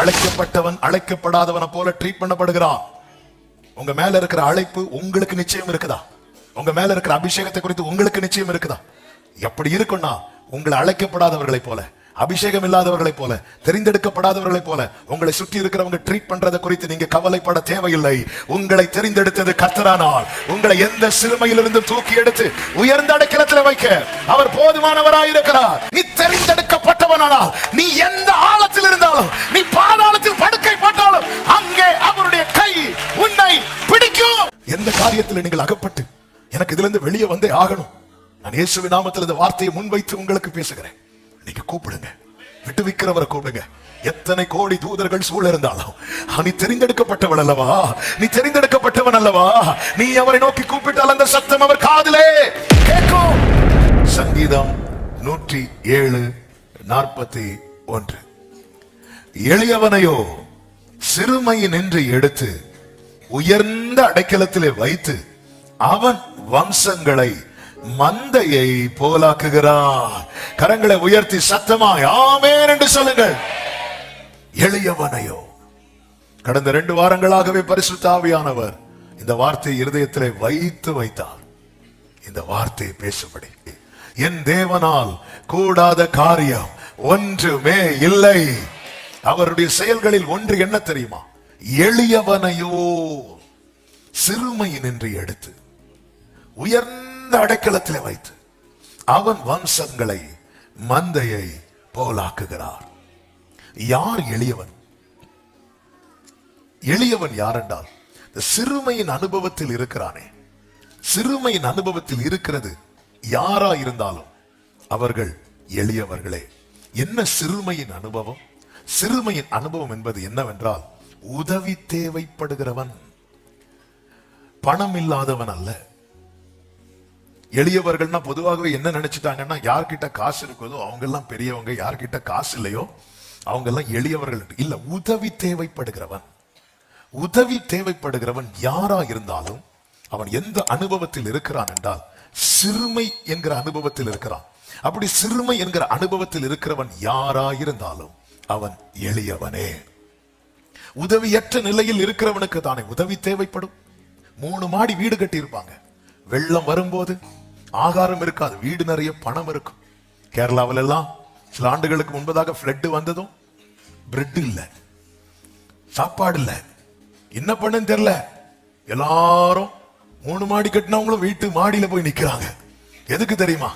அழைக்கப்பட்டவன் அழைக்கப்படாதவனை போல ட்ரீட் பண்ணப்படுகிறான். உங்க மேல இருக்கிற அழைப்பு உங்களுக்கு நிச்சயம் இருக்குதா? உங்க மேல இருக்கிற அபிஷேகத்தை குறித்து உங்களுக்கு நிச்சயம் இருக்குதா? எப்படி இருக்கும்னா, உங்களை அழைக்கப்படாதவர்களை போல, அபிஷேகம் இல்லாதவர்களை போல, தெரிந்தெடுக்கப்படாதவர்களை போல உங்களை சுற்றி இருக்கிறவங்க ட்ரீட் பண்றதை குறித்து நீங்க கவலைப்பட தேவையில்லை. உங்களை தெரிந்தெடுத்தது கர்த்தரானால் உங்களை எந்த சிறுமையிலிருந்து தூக்கி எடுத்து உயர்ந்த அடைக்கலத்தில் வைக்க அவர் போதுமானவராயிருக்கிறார். நீ தெரிந்தெடுக்கப்பட்டவனானால் நீ எந்த ஆழத்தில் இருந்தாலும், நீ பாதாளத்தில் படுக்கை போட்டாலும் அங்கே அவருடைய கை உன்னை பிடிக்கும். எந்த காரியத்தில் நீங்கள் அகப்பட்டு எனக்கு இதுல இருந்து வெளியே வந்தே ஆகணும், நான் இயேசுவின் நாமத்தில் இந்த வார்த்தையை முன்வைத்து உங்களுக்கு பேசுகிறேன். நீங்க கூப்பிடுங்க, விட்டுவிக்கிறவரை கூப்பிடுங்க. எத்தனை கோடி தூதர்கள் சூழ இருந்தாலும் நீ தெரிந்தெடுக்கப்பட்டவன் அல்லவா, நீ தெரிந்தெடுக்கப்பட்டவன் அல்லவா. நீ அவரை நோக்கி கூப்பிட்டால் அந்த சத்தம் அவர் காதிலே கேட்கும். சங்கீதம் 107:41. எளியவனையோ சிறுமையின் என்று எடுத்து உயர்ந்த அடைக்கலத்திலே வைத்து அவன் வம்சங்களை மந்தையை போலாக்குகிறார். கரங்களை உயர்த்தி சத்தமாய் ஆமென் என்று சொல்லுங்கள். எளியவனையோ. கடந்த 2 வாரங்களாகவே பரிசுத்த ஆவியானவர் இந்த வார்த்தையை இருதயத்திலே வைத்தார். இந்த வார்த்தையை பேசும்படி. என் தேவனால் கூடாத காரியம் ஒன்றுமே இல்லை. அவருடைய செயல்களில் ஒன்று என்ன தெரியுமா? எளியவனையோ சிறுமையின் என்று எடுத்து உயர்ந்த அடைக்கலத்தில் வைத்து அவன் வம்சங்களை மந்தையை போலாக்குகிறார். யார் எளியவன்? எளியவன் யார் என்றால், சிறுமையின் அனுபவத்தில் இருக்கிறானே, சிறுமையின் அனுபவத்தில் இருக்கிறது யாரா இருந்தாலும் அவர்கள் எளியவர்களே. என்ன சிறுமையின் அனுபவம்? சிறுமையின் அனுபவம் என்பது என்னவென்றால், உதவி தேவைப்படுகிறவன், பணம் இல்லாதவன் அல்ல. எளியவர்கள்னா பொதுவாகவே என்ன நினைச்சிட்டாங்கன்னா, யார்கிட்ட காசு இருக்குதோ அவங்க எல்லாம் பெரியவங்க, யார்கிட்ட காசு இல்லையோ அவங்க எல்லாம் எளியவர்கள் இல்ல. உதவி தேவைப்படுகிறவன், உதவி தேவைப்படுகிறவன் யாரா இருந்தாலும் அவன் எந்த அனுபவத்தில் இருக்கிறான் என்றால், சிறுமை என்கிற அனுபவத்தில் இருக்கிறான். அப்படி சிறுமை என்கிற அனுபவத்தில் இருக்கிறவன் யாரா இருந்தாலும் அவன் எளியவனே. உதவியற்ற நிலையில் இருக்கிறவனுக்கு தானே உதவி தேவைப்படும். 3 மாடி வீடு கட்டி இருப்பாங்க, வெள்ளம் வரும்போது ஆகாரம் இருக்காது, வீடு நிறைய பணம் இருக்கும். கேரளாவில் எல்லாம் சில ஆண்டுகளுக்கு முன்பதாக பிளட் வந்ததும் பிரெட் இல்ல, சாப்பாடு இல்ல, என்ன பண்ணுன்னு தெரியல. எல்லாரும் 3 மாடி கட்டினவங்களும் வீட்டு மாடியில போய் நிக்கிறாங்க. எதுக்கு தெரியுமா?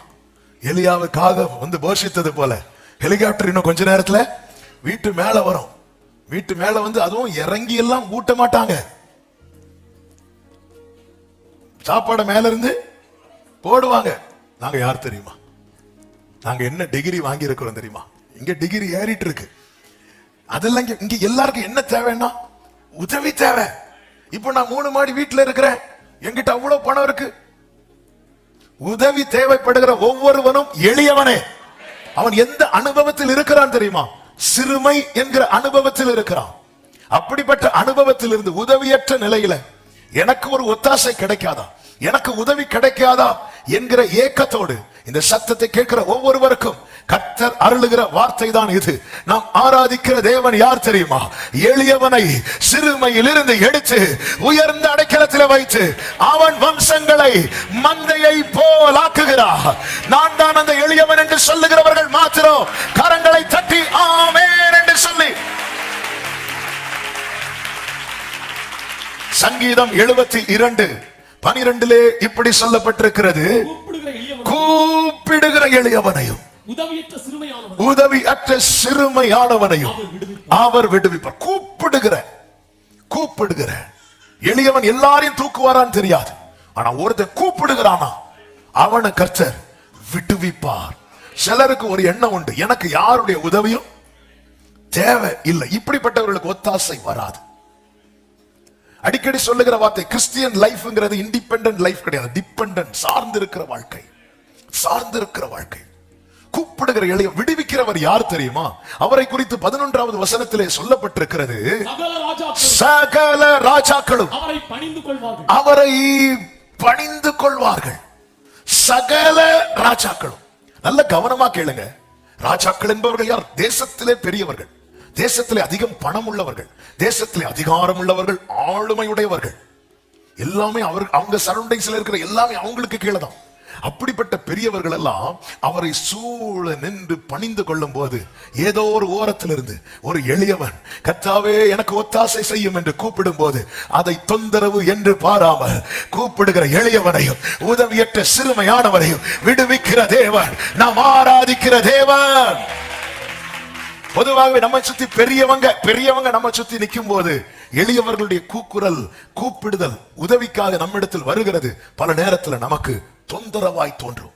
எலியாவுக்காக வந்து போஷித்தது போல ஹெலிகாப்டர் இன்னும் கொஞ்ச நேரத்துல வீட்டு மேல வரும். வீட்டு மேல வந்து அதுவும் இறங்கி எல்லாம் ஊட்ட மாட்டாங்க, சாப்பாடு மேல இருந்து போடுவாங்க. நாங்க யார் தெரியுமா? நாங்க என்ன டிகிரி வாங்கி இருக்கிறோம் தெரியுமா? இங்க டிகிரி ஏறிட்டு இருக்கு. அதெல்லாம் இங்க எல்லாருக்கும் என்ன தேவைன்னா உதவி தேவை. இப்போ நான் 3 மாடி வீட்டுல இருக்கிறேன், என்கிட்ட அவ்வளவு பணம் இருக்கு. உதவி தேவைப்படுகிற ஒவ்வொருவனும் எளியவனே. அவன் எந்த அனுபவத்தில் இருக்கிறான் தெரியுமா? சிறுமை என்கிற அனுபவத்தில் இருக்கிறான். அப்படிப்பட்ட அனுபவத்தில் இருந்து உதவியற்ற நிலையில எனக்கு ஒரு ஒத்தாசை கிடைக்காதா, எனக்கு உதவி கிடைக்காதா என்கிற ஏக்கத்தோடு இந்த சத்தத்தை கேட்கிற ஒவ்வொருவருக்கும் கர்த்தர் அருளுகிற வார்த்தை தான் இது. நாம் ஆராதிக்கிற தேவன் யார் தெரியுமா? எளியவனை சிறுமையில் இருந்து எடுத்து உயர்ந்த அடைக்கலத்தில் வைத்து அவன் வம்சங்களை மந்தையை போல் ஆக்குகிறார். நான் தான் அந்த எளியவன் என்று சொல்லுகிறவர்கள் மாத்திரம் கரங்களை தட்டி ஆமென் என்று சொல்லி. சங்கீதம் 72:12 இப்படி சொல்லப்பட்டிருக்கிறது, கூப்பிடுகிற எளியவனையும் உதவியற்ற சிறுமையானவனையும் அவர் விடுவிப்பார். கூப்பிடுகிற எளியவன் எல்லாரையும் தூக்குவாரான்னு தெரியாது, ஆனா ஒருத்தன் கூப்பிடுகிறானா அவனை கர்த்தர் விடுவிப்பார். சிலருக்கு ஒரு எண்ணம் உண்டு, எனக்கு யாருடைய உதவியும் தேவை இல்லை. இப்படிப்பட்டவர்களுக்கு ஒத்தாசை வராது. அடிக்கடி சொல்லுகிற வார்த்தை, கிறிஸ்டியன் லைஃப்ங்கிறது இண்டிபெண்டன்ட் லைஃப் கிடையாது, டிபெண்டன்ட், சார்ந்திருக்கிற வாழ்க்கை, சார்ந்திருக்கிற வாழ்க்கை. கூப்பிடுகிற எளிய விடுவிக்கிறவர் யார் தெரியுமா? அவரை குறித்து 11வது வசனத்திலே சொல்லப்பட்டிருக்கிறது, சகல ராஜாக்களும் அவரை பணிந்து கொள்வார்கள். சகல ராஜாக்களும். நல்ல கவனமா கேளுங்க. ராஜாக்கள் என்பவர்கள் யார்? தேசத்திலே பெரியவர்கள், தேசத்திலே அதிகம் பணம் உள்ளவர்கள், தேசத்திலே அதிகாரம் உள்ளவர்கள், ஆளுமையுடையவர்கள், எல்லாமே அவங்க சரௌண்டிங்ஸ்ல இருக்கிற எல்லாமே அவங்களுக்கு கீழே தான். அப்படிப்பட்ட பெரியவர்கள் எல்லாம் அவரை சூழ நின்று பணிந்து கொள்ளும் போது ஏதோ ஒரு ஓரத்தில் இருந்து ஒரு எளியவன் கர்த்தாவே எனக்கு ஒத்தாசை செய்யும் என்று கூப்பிடும் போது அதை தொந்தரவு என்று பாராமல் கூப்பிடுகிற எளியவனையும் உதவியற்ற சிறுமையானவரையும் விடுவிக்கிற தேவன் நாம் ஆராதிக்கிற தேவன். பொதுவாகவே நம்ம சுத்தி பெரியவங்க நம்ம சுத்தி நிற்கும் போது எளியவர்களுடைய கூக்குரல், கூப்பிடுதல், உதவிக்காக நம்மிடத்தில் வருகிறது பல நேரத்தில் நமக்கு தொந்தரவாய் தோன்றும்.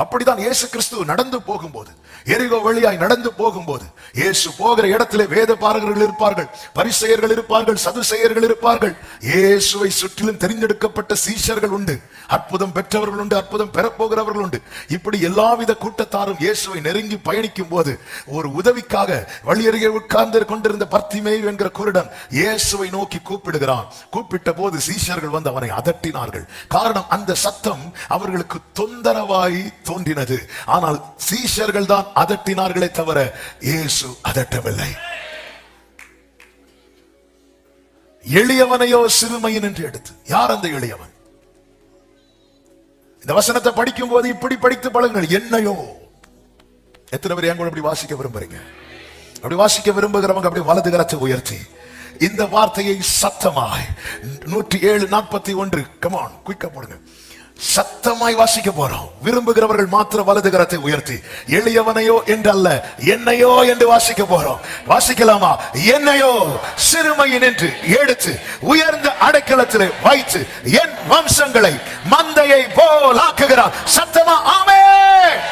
அப்படிதான் இயேசு கிறிஸ்து நடந்து போகும்போது, எரிகோ வழியாய் நடந்து போகும்போது, இயேசு போகிற இடத்திலே வேத பாரகர்கள் இருப்பார்கள், பரிசேயர்கள் இருப்பார்கள், சதுசேயர்கள் இருப்பார்கள். இயேசுவை சுற்றிலும் தெரிந்தெடுக்கப்பட்ட சீஷர்கள் உண்டு, அற்புதம் பெற்றவர்கள் உண்டு, அற்புதம் பெறப்போகிறவர்கள் உண்டு. இப்படி எல்லாவித கூட்டத்தாரும் இயேசுவை நெருங்கி பயணிக்கும் போது ஒரு உதவிக்காக வழியருகே உட்கார்ந்து கொண்டிருந்த பர்த்திமேயு என்கிற குருடன் இயேசுவை நோக்கி கூப்பிடுகிறான். கூப்பிட்ட போது சீஷர்கள் வந்து அவனை அதட்டினார்கள். காரணம், அந்த சத்தம் அவர்களுக்கு தொந்தரவாய் தோன்றினது. ஆனால் சீஷர்கள் தான் அதட்டினார்களே தவிர இயேசு அதட்டவில்லை. எளியவனையோ சிறுமையின் என்று எடுத்து, யார் அந்த எளியவன்? இந்த வசனத்தை படிக்கும் போது இப்படி படித்து பழங்கள். என்னையோ, எத்தனை பேர் என் கூட அப்படி வாசிக்க விரும்புறீங்க? அப்படி வாசிக்க விரும்புகிறவங்க அப்படி வலது கரத்தை உயர்த்தி இந்த வார்த்தையை சத்தமாய் 107:41 கமான் குயிக்கா போடுங்க. சத்தமாய் வாசிக்க போறோம். விரும்புகிறவர்கள் மாத்திரம் வலது கரத்தை உயர்த்தி எளியவனையோ என்றல்ல, என்னையோ என்று வாசிக்க போறோம். வாசிக்கலாமா? என்னையோ சிறுமையின் என்று எடுத்து உயர்ந்த அடைக்கலத்திலே வைத்து என் வம்சங்களை மந்தையை போல் ஆக்குகிறார். சத்தமா ஆமென்.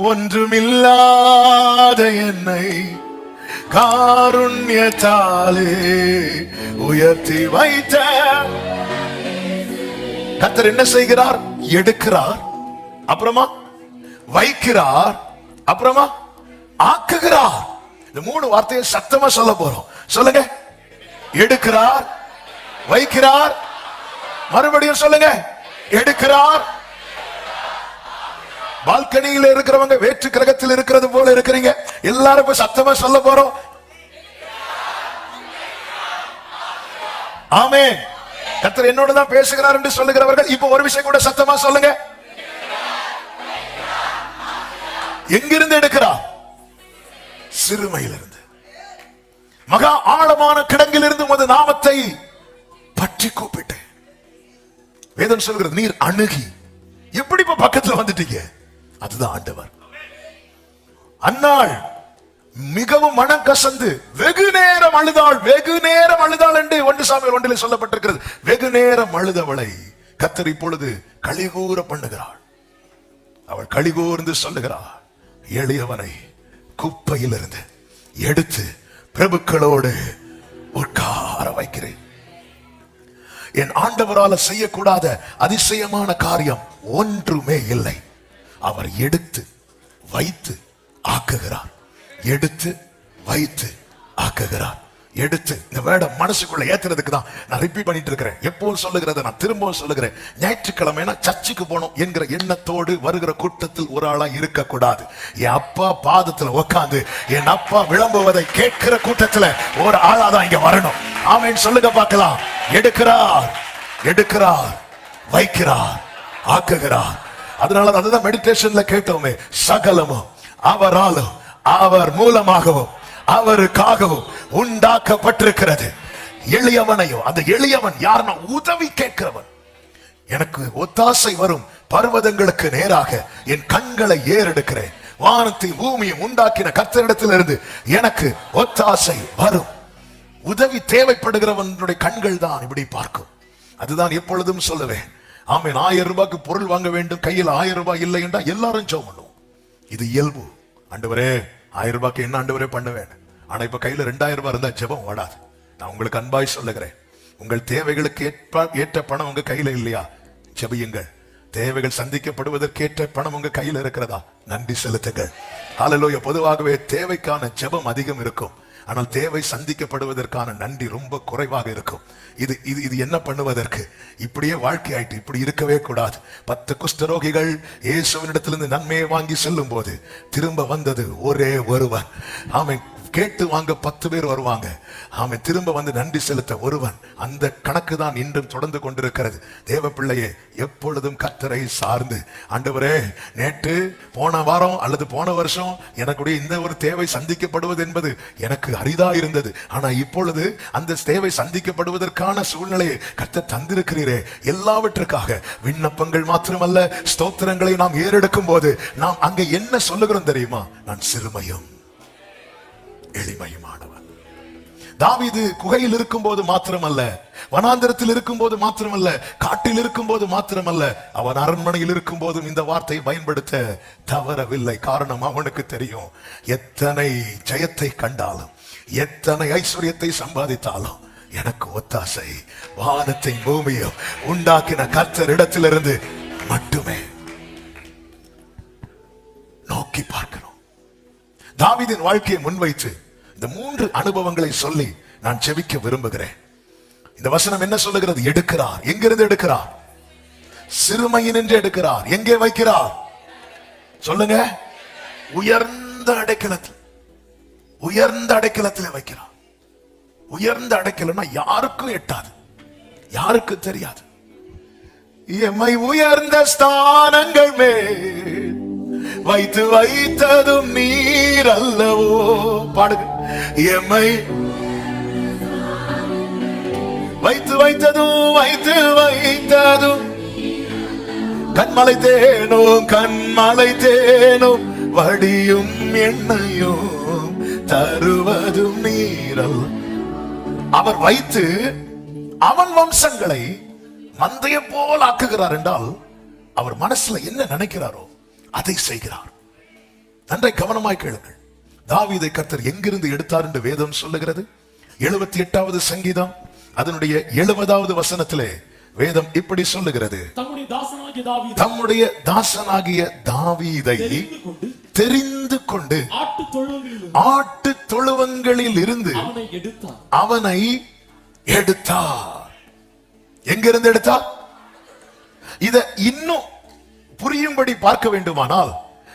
ஒன்றுமில்லாத என்னை காருண்யத்தாலே உயர்த்தி வைத்த கர்த்தர் என்ன செய்கிறார்? எடுக்கிறார், அப்புறமா வைக்கிறார், அப்புறமா ஆக்குகிறார். இந்த 3 வார்த்தையை சத்தமா சொல்ல போறோம். சொல்லுங்க. எடுக்கிறார், வைக்கிறார், மறுபடியும் சொல்லுங்க. எடுக்கிறார். பால்கனியில் இருக்கிறவங்க வேற்று கிரகத்தில் இருக்கிறது போல இருக்கிறீங்க. எல்லாரும் இப்ப சத்தமா சொல்ல போறோம். ஆமென். கர்த்தர் என்னோட தான் பேசுகிறார் என்று சொல்லுகிறவர்கள் இப்ப ஒரு விஷயம் கூட சத்தமா சொல்லுங்க. எங்கிருந்து எடுக்கிறார்? சிறுமையிலிருந்து, மகா ஆழமான கிடங்கிலிருந்து உமது நாமத்தை பற்றி கூப்பிட்டேன். வேதம் சொல்கிறது, நீர் அணுகி எப்படி இப்ப பக்கத்துல வந்துட்டீங்க? அதுதான் ஆண்டவர். அன்னாள் மிகவும் மனம் கசந்து வெகு நேரம் அழுதாள். வெகு நேரம் அழுதாள் என்று 1 சாமுவேல் 1 சொல்லப்பட்டிருக்கிறது. வெகு நேரம் அழுதவளை கர்த்தர் இப்பொழுது களிகூர பண்ணுகிறாள். அவள் களிகூர்ந்து சொல்லுகிறாள், எளியவனை குப்பையிலிருந்து எடுத்து பிரபுக்களோடு உட்கார வைக்கிறேன். என் ஆண்டவரால செய்யக்கூடாத அதிசயமான காரியம் ஒன்றுமே இல்லை. அவர் எடுத்து வைத்து ஆக்குகிறார். எடுத்து வைத்து ஆக்குகிறார். எடுத்து, இந்த வேர்டை மனசுக்குள்ள ஏத்துறதுக்கு தான் நான் ரிப்பீட் பண்ணிட்டு இருக்கிறேன். எப்பவும் சொல்லுகிறத நான் திரும்பவும் சொல்லுகிறேன். ஞாயிற்றுக்கிழமை சர்ச்சுக்கு போனோம் என்கிற எண்ணத்தோடு வருகிற கூட்டத்தில் ஒரு ஆளா இருக்கக்கூடாது. என் அப்பா பாதத்துல உட்கார்ந்து என் அப்பா விளம்புவதை கேட்கிற கூட்டத்துல ஒரு ஆளாதான் இங்க வரணும். ஆமென் சொல்லுங்க பார்க்கலாம். எடுக்கிறார், எடுக்கிறார், வைக்கிறார், ஆக்குகிறார். அதனால அதுதான் மெடிடேஷன்ல கேட்டோமே, சகலமும் அவராலும் அவர் மூலமாகவும் அவருக்காகவும் உண்டாக்கப்பட்டிருக்கிறது. எளியவனையும், அந்த எளியவன் யாருன்னா உதவி கேட்கிறவன். எனக்கு ஒத்தாசை வரும் பர்வதங்களுக்கு நேராக என் கண்களை ஏறெடுக்கிறேன். வானத்தை பூமியை உண்டாக்கின கர்த்தரிடத்திலிருந்து எனக்கு ஒத்தாசை வரும். உதவி தேவைப்படுகிறவனுடைய கண்கள் தான் இப்படி பார்க்கும். அதுதான் எப்பொழுதும் சொல்லுவேன். ஆமென். 1000 ரூபாய்க்கு பொருள் வாங்க வேண்டும், கையில் 1000 ரூபாய் இல்லை என்றால் எல்லாரும் ஜெபம் பண்ணுவோம். இது இயல்பு. ஆண்டவரே 1000 ரூபாய்க்கு என்ன ஆண்டவரே பண்ணுவேன். ஆனா இப்ப கையில 2000 ரூபாய் இருந்தா ஜெபம் ஓடாது. நான் உங்களுக்கு அன்பாய் சொல்லுகிறேன், உங்கள் தேவைகளுக்கு ஏற்ற பணம் உங்க கையில இல்லையா? ஜெபியுங்கள். தேவைகள் சந்திக்கப்படுவதற்கேற்ற பணம் உங்க கையில இருக்கிறதா? நன்றி செலுத்துங்கள். ஹல்லேலூயா. பொதுவாகவே தேவைக்கான ஜெபம் அதிகம் இருக்கும். ஆனால் தேவை சந்திக்கப்படுவதற்கான நன்றி ரொம்ப குறைவாக இருக்கும். இது இது இது என்ன பண்ணுவதற்கு? இப்படியே வாழ்க்கை ஆயிட்டு இப்படி இருக்கவே கூடாது. 10 குஷ்டரோகிகள் இயேசுவினிடத்திலிருந்து நன்மையை வாங்கி செல்லும் போது திரும்ப வந்தது ஒரே ஒருவன். ஆமென். கேட்டு வாங்க 10 பேர் வருவாங்க, அவன் திரும்ப வந்து நன்றி செலுத்த ஒருவன். அந்த கணக்கு தான் இன்றும் தொடர்ந்து கொண்டிருக்கிறது. தேவ பிள்ளையே, எப்பொழுதும் கர்த்தரை சார்ந்து, ஆண்டவரே நேற்று போன வாரம் அல்லது போன வருஷம் எனக்குடைய இந்த ஒரு தேவை சந்திக்கப்படுவது என்பது எனக்கு அரிதா இருந்தது. ஆனா இப்பொழுது அந்த தேவை சந்திக்கப்படுவதற்கான சூழ்நிலையை கர்த்தர் தந்திருக்கிறீரே. எல்லாவற்றுக்காக விண்ணப்பங்கள் மாத்திரமல்ல, ஸ்தோத்திரங்களை நாம் ஏறெடுக்கும் போது நாம் அங்க என்ன சொல்லுகிறோம் தெரியுமா? நான் சிறுமையும் எளிமையுமானவன். தாவீது குகையில் இருக்கும் போது மாத்திரமல்ல, வனாந்தரத்தில் இருக்கும் போது மாத்திரமல்ல, காட்டில் இருக்கும் போது மாத்திரமல்ல, அவன் அரண்மனையில் இருக்கும் போதும் இந்த வார்த்தையை பயன்படுத்த தவறவில்லை. காரணம், அவனுக்கு தெரியும், எத்தனை ஜெயத்தை கண்டாலும், எத்தனை ஐஸ்வர்யத்தை சம்பாதித்தாலும் எனக்கு ஒத்தாசை வானத்தை பூமியும் உண்டாக்கின கர்த்தர் இடத்திலிருந்து மட்டுமே. நோக்கி பார்க்கிறோம். தாவீதின் வாழ்க்கையை முன்வைத்து இந்த 3 அனுபவங்களை சொல்லி நான் ஜெபிக்க விரும்புகிறேன். இந்த வசனம் என்ன சொல்லுகிறது? எடுக்கிறார். எங்கிருந்து எடுக்கிறார்? சிறுமையினின்று எடுக்கிறார். எங்கே வைக்கிறார்? சொல்லுங்க. உயர்ந்த அடைக்கலத்தில், உயர்ந்த அடைக்கலத்தில் வைக்கிறார். உயர்ந்த அடைக்கலம்னா யாருக்கும் எட்டாது, யாருக்கு தெரியாது. எம்மை உயர்ந்த ஸ்தானங்கள் மேல் வைத்து வைத்ததும் நீர் அல்லவோ. பாடுங்க. எம்மை வைத்து வைத்ததும் கண்மலை தேனும் வடியும் எண்ணையும் தருவதும் நீர் அல்ல. அவர் வைத்து அவன் வம்சங்களை மந்தையை போல் ஆக்குகிறார் என்றால் அவர் மனசுல என்ன நினைக்கிறாரோ அதை செய்கிறார். நன்றை கவனமாய் கேளுங்கள். தாவீதை கர்த்தர் எங்கிருந்து எடுத்தார் என்று வேதம் சொல்லுகிறது. 78வது சங்கீதம் அதனுடைய 70வது வசனத்திலே வேதம் இப்படி சொல்லுகிறது. தம்முடைய தாசனாகிய தாவீதை தெரிந்து கொண்டு ஆட்டு தொழுவங்களில் இருந்து அவனை எடுத்தார். எங்கிருந்து எடுத்தார்? இத இன்னும் புரியும்படி பார்க்க வேண்டுமானால்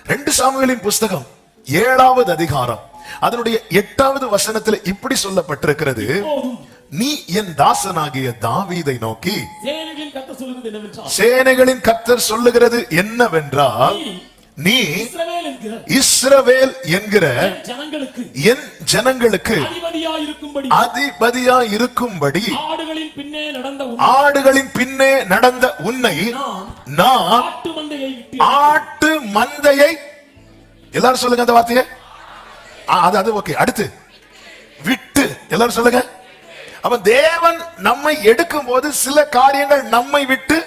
2 சாமுவேலின் புஸ்தகம் 7வது அதிகாரம் அதனுடைய 8வது வசனத்தில் இப்படி சொல்லப்பட்டிருக்கிறது. நீ என் தாசனாகிய தாவீதை நோக்கி சேனைகளின் கர்த்தர் சொல்லுகிறது என்னவென்றால், நீ இஸ்ரவேல் என்கிற என் ஜனங்களுக்கு அதிபதியா இருக்கும்படி ஆடுகளின் பின்னே நடந்த உன்னை நான் ஆட்டு மந்தையை, எல்லாரும் சொல்லுங்க அந்த வார்த்தையை. அது ஓகே. அடுத்து விட்டு, எல்லாரும் சொல்லுங்க. அவன் தேவன் நம்மை எடுக்கும் போது சில காரியங்கள் நம்மை விட்டு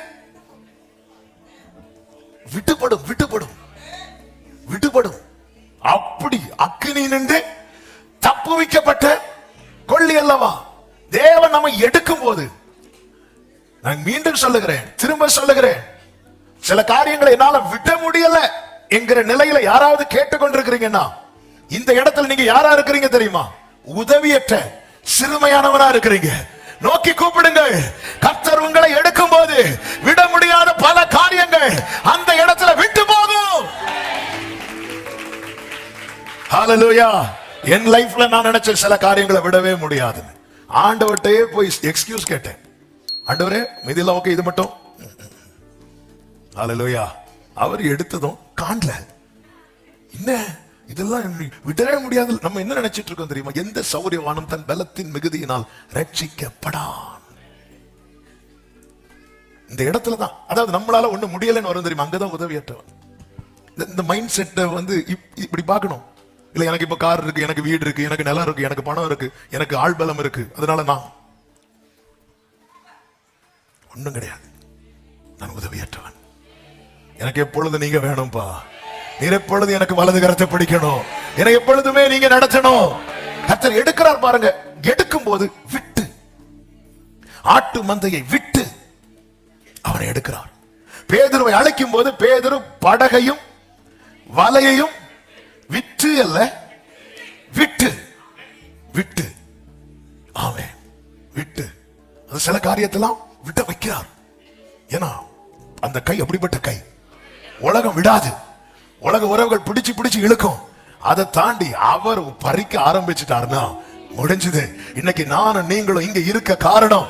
விட்டுப்படும் விட்டுப்படும் விட்டுப்படும். அப்படி அக்கினி நின்று தப்புவிக்கப்பட்ட கொள்ளி அல்லவா தேவன் நம்மை எடுக்கும் போது. நான் மீண்டும் சொல்லுகிறேன், திரும்ப சொல்லுகிறேன், சில காரியங்களை என்னால விட முடியல என்கிற நிலையில யாராவது கேட்டுக்கொண்டிருக்கிறீங்கன்னா, இந்த இடத்துல நீங்க யாரா இருக்கிறீங்க தெரியுமா? உதவியற்ற சிறுமையானவரா இருக்கிறீங்க. நோக்கி கூப்பிடுங்கள். கர்த்தர் உங்களை எடுக்கும் போது விட முடியாத பல காரியங்கள் அந்த இடத்துல விட்டு போகும். ஹalleluya. என் லைஃப்ல நான் நினைச்ச சில காரியங்களை விடவே முடியாது. ஆண்டவர்கிட்டயே போய் எக்ஸ்கியூஸ் கேட்டேன். ஆண்டவரே மீதியெல்லாம் ஓகே, இது மட்டும். ஹalleluya. அவர் எடுத்ததும் காணல. என்ன இதெல்லாம் விடவே முடியாது. நம்ம என்ன நினைச்சிட்டு இருக்கோம் தெரியுமா? எந்த சௌரியவானும் தன் பலத்தின் மிகுதியினால் ரட்சிக்கப்படான். இந்த இடத்துலதான், அதாவது நம்மளால ஒண்ணு முடியலன்னு வரும் தெரியுமா? அங்கதான் உதவியற்றவன். இந்த மைண்ட் செட்டை வந்து இப்படி பார்க்கணும். இல்ல எனக்கு இப்ப கார் இருக்கு, எனக்கு வீடு இருக்கு, எனக்கு நிலம் இருக்கு, எனக்கு பணம் இருக்கு, எனக்கு ஆள் பலம் இருக்கு, அதனால நான் ஒண்ணும் கிடையாது, நான் உதவியற்றவன். எனக்கு எப்பொழுது நீங்க வேணும்பா, நீர் எப்பொழுது எனக்கு வலது கரத்தை பிடிக்கணும், எனக்கு எப்பொழுதுமே நீங்க நடத்தணும். கர்த்தர் எடுக்கிறார் பாருங்க. எடுக்கும் போது விட்டு, ஆட்டு மந்தையை விட்டு அவனை எடுக்கிறார். பேதுருவை அழைக்கும் போது பேதுரு படகையும் வலையையும் விட்டு அல்ல, விட்டு விட்டு. ஆமென். விட்டு அது சில காரியத்தெல்லாம் விட்ட வைக்கிறார். ஏன்னா அந்த கை அப்படிப்பட்ட கை. உலகம் விடாது. உலக உறவுகள் பிடிச்சு பிடிச்சு இழுக்கும். அதை தாண்டி அவர் பறிக்க ஆரம்பிச்சுட்டாருன்னா முடிஞ்சது. இன்னைக்கு நானும் நீங்களும் இங்க இருக்க காரணம்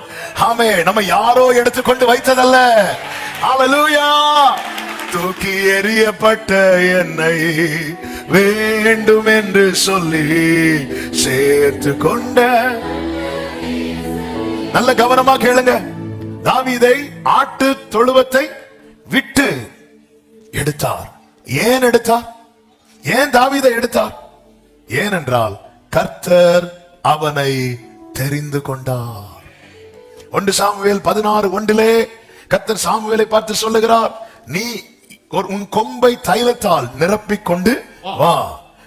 ஆமே நம்ம யாரோ எடுத்துக்கொண்டு வைத்ததல்ல. ஹல்லேலூயா. தூக்கி எறியப்பட்ட என்னை வேண்டும் என்று சொல்லி சேர்த்து கொண்ட. நல்ல கவனமா கேளுங்க. தாவீதை ஆட்டு தொழுவத்தை விட்டு எடுத்தார். ஏன் எடுத்தார்? ஏன் தாவீதை எடுத்தார்? ஏனென்றால் கர்த்தர் அவனை தெரிந்து கொண்டார். 1 சாமுவேல் 16:1 கர்த்தர் சாமுவேலை பார்த்து சொல்லுகிறார், நீ உன் கொம்பை தைலத்தால் நிரப்பிக் கொண்டு வா,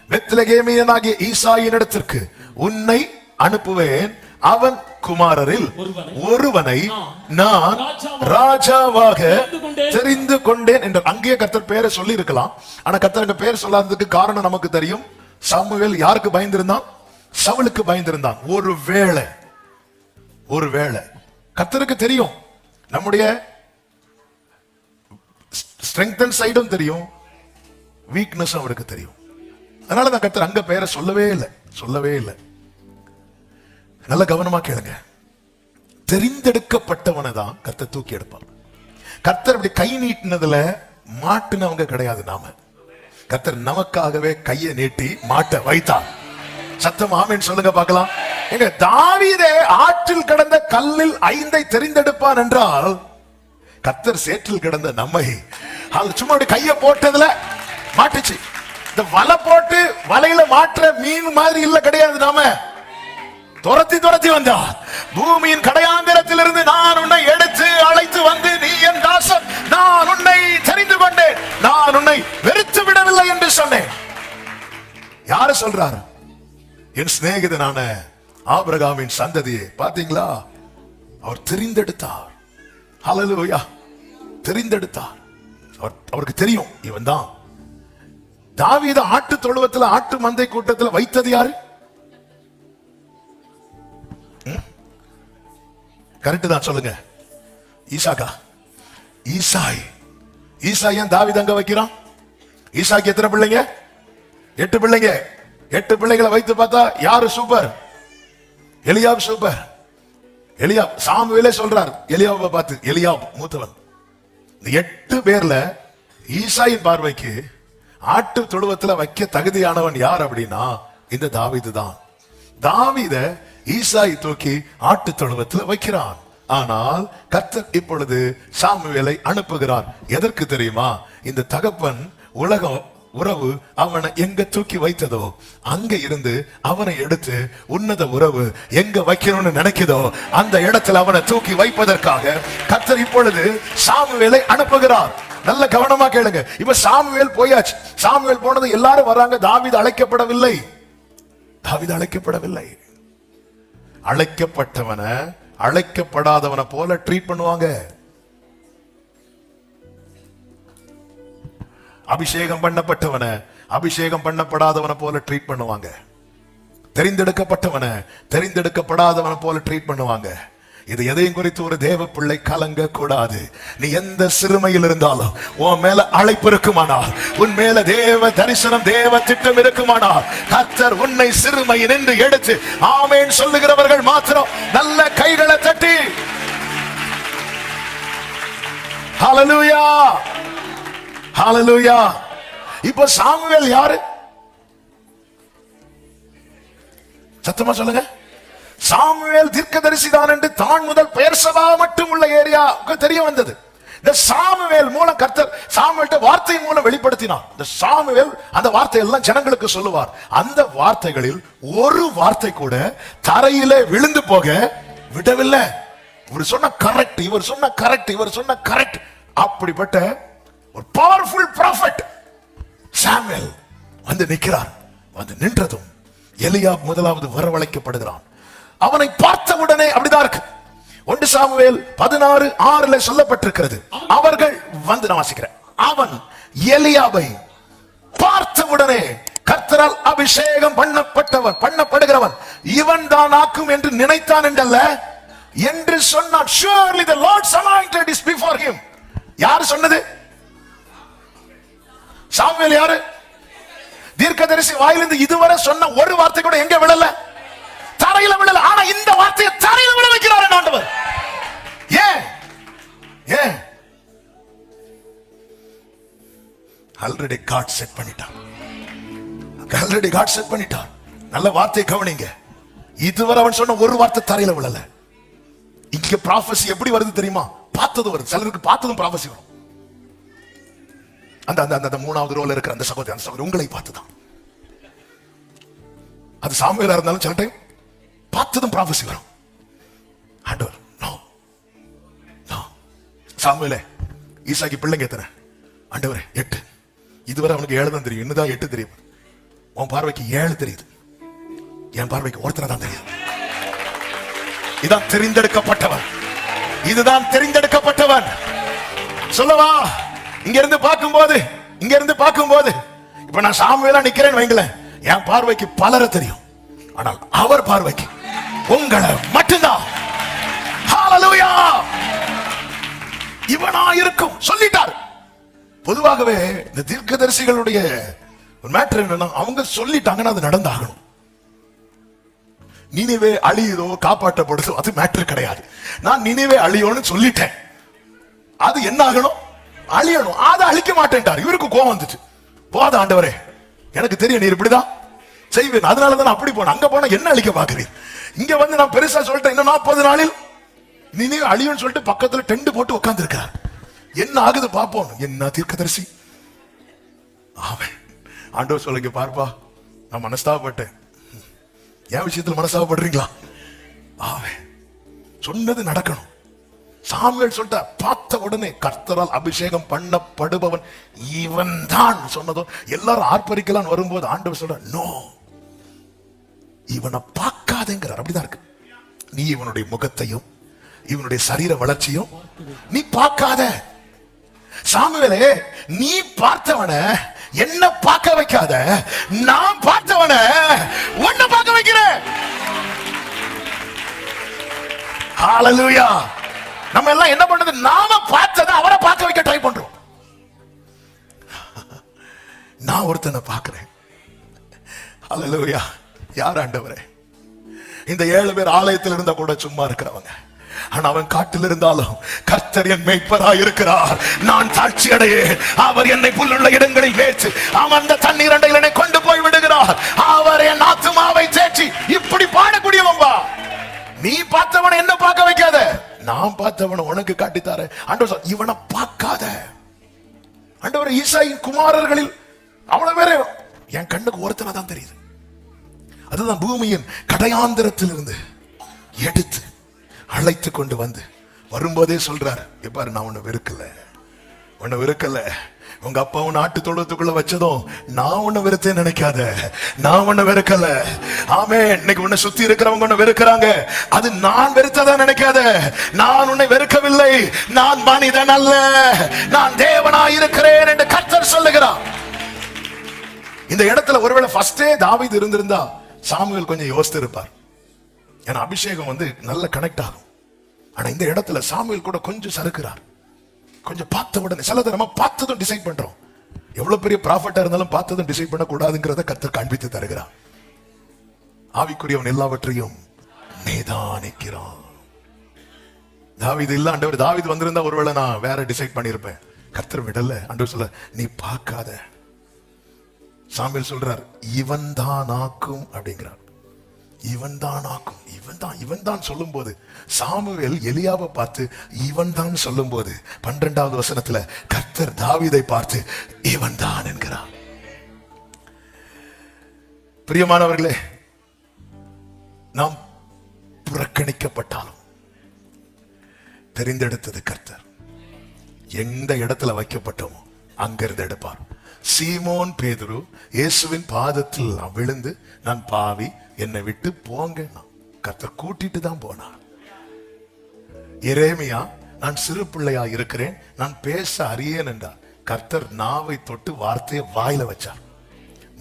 பெத்லகேமியனாகிய ஈசாயின் இடத்திற்கு உன்னை அனுப்புவேன். அவன் குமாரரில் ஒருவனை நான் ராஜாவாக தெரிந்து கொண்டேன் என்று. அங்கே கர்த்தர் பேரை சொல்லி இருக்கலாம். ஆனா கர்த்தருக்கு பேர் சொல்லாததுக்கு காரணம் நமக்கு தெரியும். சாமுவேல் யாருக்கு பயந்திருந்தான்? சவுலுக்கு பயந்திருந்தான். ஒருவேளை கர்த்தருக்கு தெரியும் நம்முடைய ஸ்ட்ரெங்த் அண்ட் சைடும் தெரியும், வீக்னஸ் அவருக்கு தெரியும். அதனால தான் கர்த்தர் அங்க பேரை சொல்லவே இல்லை. நல்ல கவனமா கேளுங்க. தெரிந்தெடுக்கப்பட்டவனை தான் கர்த்தர் தூக்கி எடுப்பார். கர்த்தர் அப்படி கை நீட்டினதுல மாட்டுனவங்க கிடையாது. நாம கர்த்தர் நமக்காகவே கையை நீட்டி மாட்ட வைத்தார். சத்தம் ஆமென் சொல்லுங்க பார்க்கலாம். எங்க தாவீதே ஆற்றில் கிடந்த கல்லில் 5 தெரிந்தெடுப்பான் என்றால் கர்த்தர் சேற்றில் கிடந்த நம்மை சும்மா கைய போட்டதுல மாட்டுச்சு. இந்த வலை போட்டு வலையில மாற்ற மீன் மாதிரி இல்ல, கிடையாது. நாம துரத்தி வந்தார். பூமியின் கடையாந்திரத்திலிருந்து நான் உன்னை எடுத்து அழைத்து வந்து நீ என் தாசன், நான் உன்னை தெரிந்து கொண்டேன், நான் உன்னை வெறுத்து விடவில்லை என்று சொன்னேன். யாரு சொல்றாரு? என் சிநேகிதனான ஆபிரகாமின் சந்ததியை பாத்தீங்களா? அவர் தெரிந்தெடுத்தார். ஹல்லேலூயா. தெரிந்தெடுத்தார். அவருக்கு தெரியும் இவன் தான். தாவீது ஆட்டு தொழுவத்துல ஆட்டு மந்தை கூட்டத்தில் வைத்தது யாரு? கரெக்ட் தான், சொல்லுங்க. ஈசாக்கா? ஈசாய் ஏன் தாவீது அங்க வைக்கிறான்? ஈசாக்கு எத்தனை பிள்ளைங்க? 8 பிள்ளைங்க. 8 பிள்ளைகளை வைத்து பார்த்தா யாரு சூப்பர்? எலியாப் சூப்பர். எலியாப் சாமுவேலே சொல்றார் எலியாவை பார்த்து, எலியாப் மூத்தவன். இந்த 8 பேர்ல ஈசாயின் பார்வைக்கு ஆட்டு தொழுவத்துல வைக்க தகுதியானவன் யார் அப்படின்னா இந்த தாவீது தான். தாவீத ஈசாய் தூக்கி ஆட்டு தொழுவத்தில் வைக்கிறான். ஆனால் கர்த்தர் இப்பொழுது சாமுவேலை அனுப்புகிறார். எதற்கு தெரியுமா? இந்த தகப்பன் உலகம் உறவு அவனை எங்க தூக்கி வைத்ததோ அங்க இருந்து அவனை எடுத்து உன்னத உறவு எங்க வைக்கணும்னு நினைக்குதோ அந்த இடத்துல அவனை தூக்கி வைப்பதற்காக கர்த்தர் இப்பொழுது சாமுவேலை அனுப்புகிறார். நல்ல கவனமா கேளுங்க. இப்ப சாமுவேல் போயாச்சு. சாமுவேல் போனது எல்லாரும் வராங்க. தாவீது அழைக்கப்படவில்லை. அழைக்கப்பட்டவனை அழைக்கப்படாதவனை போல ட்ரீட் பண்ணுவாங்க. அபிஷேகம் பண்ணப்பட்டவனை அபிஷேகம் பண்ணப்படாதவனை போல ட்ரீட் பண்ணுவாங்க. தெரிந்தெடுக்கப்பட்டவனை தெரிந்தெடுக்கப்படாதவனை போல ட்ரீட் பண்ணுவாங்க. இது எதையும் குறித்து ஒரு தேவ பிள்ளை கலங்க கூடாது. நீ எந்த சிறுமையில் இருந்தாலும் உன் மேல அழைப்பு இருக்குமானால், உன் மேல தேவ தரிசனம் தேவ திட்டம் இருக்குமானால், கர்த்தர் உன்னை சிறுமையில் நின்று எடுத்து ஆமென் சொல்லுகிறவர்கள் மாத்திரம் நல்ல கைகளை தட்டி ஹல்லேலூயா ஹல்லேலூயா. இப்ப சாமுவேல் யாரு? சத்தமா சொல்லுங்க. சாமுவேல் தீர்க்கதரிசிதான் என்று தான் முதல் பெயர்சபா மட்டும் உள்ள ஏரியா தெரிய வந்தது. இந்த சாமுவேல் மூலம் கர்த்தர் சாமுவேல்ட்ட வார்த்தை மூலம் வெளிப்படுத்தினார். இந்த சாமுவேல் அந்த வார்த்தை எல்லாம் ஜனங்களுக்கு சொல்லுவார். அந்த வார்த்தைகளில் ஒரு வார்த்தை கூட தரையிலே விழுந்து போக விடவில்லை. இவர் சொன்ன கரெக்ட், இவர் சொன்ன கரெக்ட், இவர் சொன்ன கரெக்ட். அப்படிப்பட்ட ஒரு பவர்ஃபுல் ப்ராஃபட் சாமுவேல் வந்து நிற்கிறார். வந்து நின்றதும் எலியாப் முதலாவது வரவழைக்கப்படுகிறான். அவனை பார்த்த உடனே அப்படிதான் இருக்கு. 1 சாமுவேல் 16:6 சொல்லப்பட்டிருக்கிறது. அவர்கள் வந்து, நான் வாசிக்கிறேன். அவன் எலியாபை பார்த்த உடனே கர்த்தரால் அபிஷேகம் பண்ணப்படுகிறவன் இவன் தான் ஆக்கும் என்று நினைத்தான் என்றல்ல, என்று சொன்னான். surely the Lord's anointed is before him. யார் சொன்னது? சாமுவேல். யாரு? தீர்க்கதரிசி வாயிலிருந்து இதுவரை சொன்ன ஒரு வார்த்தை கூட எங்க விழல? தரையில விழல. ஆனா இந்த வார்த்தையை தரையில விழ வைக்கிறார் ஆண்டவர். ஏன்? ஏன்? ஆல்ரெடி காட் செட் பண்ணிட்டார். ஆல்ரெடி காட் செட் பண்ணிட்டார். நல்ல வார்த்தை கவனிங்க. இதுவரை அவன் சொன்ன ஒரு வார்த்தை தரையில விழல. இங்க ப்ராஃபஸி எப்படி வருது தெரியுமா? பார்த்தது வருது. சிலருக்கு பார்த்ததும் ப்ராஃபஸி வரும். அந்த அந்த அந்த மூணாவது ரோல இருக்கிற அந்த சகோதரி உங்களை பார்த்துதான். அது சாமுவேலா இருந்தாலும் சில டைம் பார்த்ததும் ப்ராஃபஸி வரும். ஆண்டவர் நோ நோ. சாமுவேலே, ஈசாக்கு பிள்ளைங்க எத்தனை? ஆண்டவரே 8. இதுவரை அவனுக்கு 7 தான் தெரியும். இன்னுதான் 8 தெரியும். உன் பார்வைக்கு 7 தெரியுது. என் பார்வைக்கு ஒருத்தனை தான் தெரியும். இதான் தெரிந்தெடுக்கப்பட்டவன். இதுதான் தெரிந்தெடுக்கப்பட்டவன். சொல்லவா? இங்க இருந்து பார்க்கும்போது இப்ப நான் சாமுவேலா நிக்கிறேன்னு வைங்களேன், என் பார்வைக்கு பலரை தெரியும். ஆனால் அவர் பார்வைக்கு உங்களை மட்டும்தான். ஹல்லேலூயா. இவனா இருக்கும் சொல்லிட்டார். பொதுவாகவே இந்த தீர்க்கதரிசிகளுடைய ஒரு மேட்டர் என்னன்னா, அவங்க சொல்லிட்டாங்கன்னா அது நடந்தாகணும். நினைவே அழியுதோ காப்பாற்றப்படுதோ அது மேட்டர் கிடையாது. நான் நினைவே அழியோன்னு சொல்லிட்டேன், அது என்ன ஆகணும்? அழியணும். அதை அழிக்க மாட்டேன்ட்டார். இவருக்கு கோபம் வந்துச்சு. போத ஆண்டவரே, எனக்கு தெரியும் நீர் இப்படிதான் செய்வேன், அதனாலதான் அப்படி போன. அங்க போனா என்ன அழிக்க பாக்குறீர்? இங்க வந்து நான் பெருசா சொல்லிட்டேன், இன்னும் 40 நாளில் நினைவு அழியும்னு சொல்லிட்டு பக்கத்துல டென்ட் போட்டு உட்கார்ந்து இருக்கார். என்ன ஆகுது பாப்போம். என்ன தீர்க்கதரிசி அவன். ஆண்டவர் சொல்லுங்க, பார்ப்பா நான் மனஸ்தாபப்பட்டேன். என் விஷயத்தில் மனஸ்தாபப்படுறீங்களா? அவன் சொன்னது நடக்கணும். சாமுவேல் சொல்லிட்ட பார்த்த உடனே கர்த்தரால் அபிஷேகம் பண்ணப்படுபவன் இவன் தான் சொன்னதும் எல்லாரும் ஆர்ப்பரிக்கலாம். வரும்போது ஆண்டவர் சொல்ற, நோ, இவனை பார்க்காதேங்கிறார். அப்படிதான் இருக்கு. நீ இவனுடைய முகத்தையும் இவனுடைய சரீர வளர்ச்சியும் நீ பார்க்காத. சாமுவேலே, நீ பார்த்தவன என்ன பார்க்க வைக்காத, நான் பார்த்தவன உன்னை பார்க்க வைக்கிறேன். ஹல்லேலூயா. நம்ம எல்லாம் என்ன பண்றது? நாம பார்த்ததை அவரை பார்க்க வைக்க ட்ரை பண்றோம். நான் ஒருத்தனை பார்க்கிறேன். ஹல்லேலூயா. யார் ஆண்டவரே? இந்த 7 பேர் ஆலயத்தில் இருந்தா கூட சும்மா இருக்கிறவங்க. ஆனா அவன் காட்டில் இருந்தாலும் கர்த்தர் என் மேய்ப்பராய் இருக்கிறார், நான் தாழ்ச்சி அடையேன். அவர் என்னை புல்லுள்ள இடங்களில் மேய்த்து அமர்ந்த தண்ணீர் அண்டையில் என்னை கொண்டு போய் விடுகிறார். அவர் என் ஆத்துமாவை தேற்றி. இப்படி பாடக்கூடியவன் வா. நீ பார்த்தவனை என்ன பார்க்க வைக்காத, நான் பார்த்தவனை உனக்கு காட்டித்தார. ஆண்டவர் இவனை பார்க்காத. ஆண்டவர் ஈசாயின் குமாரர்களில் அவ்வளவு பேரே என் கண்ணுக்கு ஒருத்தனை தான் தெரியுது. அதுதான் பூமியின் கடையாந்திரத்தில் இருந்து எடுத்து அழைத்து கொண்டு வந்து வரும்போதே சொல்றாரு, பாரு நான் உன்னை வெறுக்கல. உங்க அப்பா உன் நாட்டு தொழுவத்துக்குள்ள வச்சதும் நான் உன்னை வெறுத்தே நினைக்காத. நான் உன்னை வெறுக்கல. ஆமே. இன்னைக்கு உன்னை சுத்தி இருக்கிறவங்க உன்னை வெறுக்கிறாங்க, அது நான் வெறுத்ததா நினைக்காத. நான் உன்னை வெறுக்கவில்லை. நான் மனிதன் அல்ல, நான் தேவனாய் இருக்கிறேன் என்று கர்த்தர் சொல்லுகிறார். இந்த இடத்துல ஒருவேளை ஃபர்ஸ்டே தாவீது இருந்திருந்தா சாமுவேல் கொஞ்சம் யோசித்து இருப்பார். ஏன்னா அபிஷேகம் வந்து நல்ல கனெக்ட் ஆகும். ஆனா இந்த இடத்துல சாமுவேல் கூட கொஞ்சம் சறுக்கிறார். கொஞ்சம் பார்த்த உடனே சிலதை நம்ம பார்த்ததும் டிசைட் பண்றோம். எவ்வளவு பெரிய ப்ராஃபிட்டா இருந்தாலும் பார்த்ததும் டிசைட் பண்ண கூடாதுங்கிறத கர்த்தர் காண்பித்து தருகிறார். ஆவிக்குரியவன் எல்லாவற்றையும் நிதானிக்கிறான். தாவீது இல்ல ஆண்டவர். தாவீது வந்திருந்தா ஒருவேளை நான் வேற டிசைட் பண்ணிருப்பேன். கர்த்தர் விடல. ஆண்டவர் சொல்ல, நீ பார்க்காத. சாமுவேல் சொல்றார், இவன் தான் ஆக்கும் அப்படிங்கிறார். இவன் தான் சொல்லும் போது சாமுவேல் எலியாவை பார்த்து இவன் தான் சொல்லும் போது 12வது வசனத்துல கர்த்தர் தாவீதை பார்த்து இவன் தான் என்கிறார். பிரியமானவர்களே, நாம் புறக்கணிக்கப்பட்டாலும் தெரிந்தெடுத்தது கர்த்தர். எந்த இடத்துல வைக்கப்பட்டோமோ அங்கிருந்து எடுப்பார். சீமோன் பேதுரு இயேசுவின் பாதத்தில் விழுந்து, நான் பாவி, என்னை விட்டு போங்க, கர்த்தர் கூட்டிட்டு தான் போனார். எரேமியா, நான் சிறு பிள்ளையா இருக்கிறேன், நான் பேச அறியேன் என்றார். கர்த்தர் நாவை தொட்டு வார்த்தையை வாயில வச்சார்.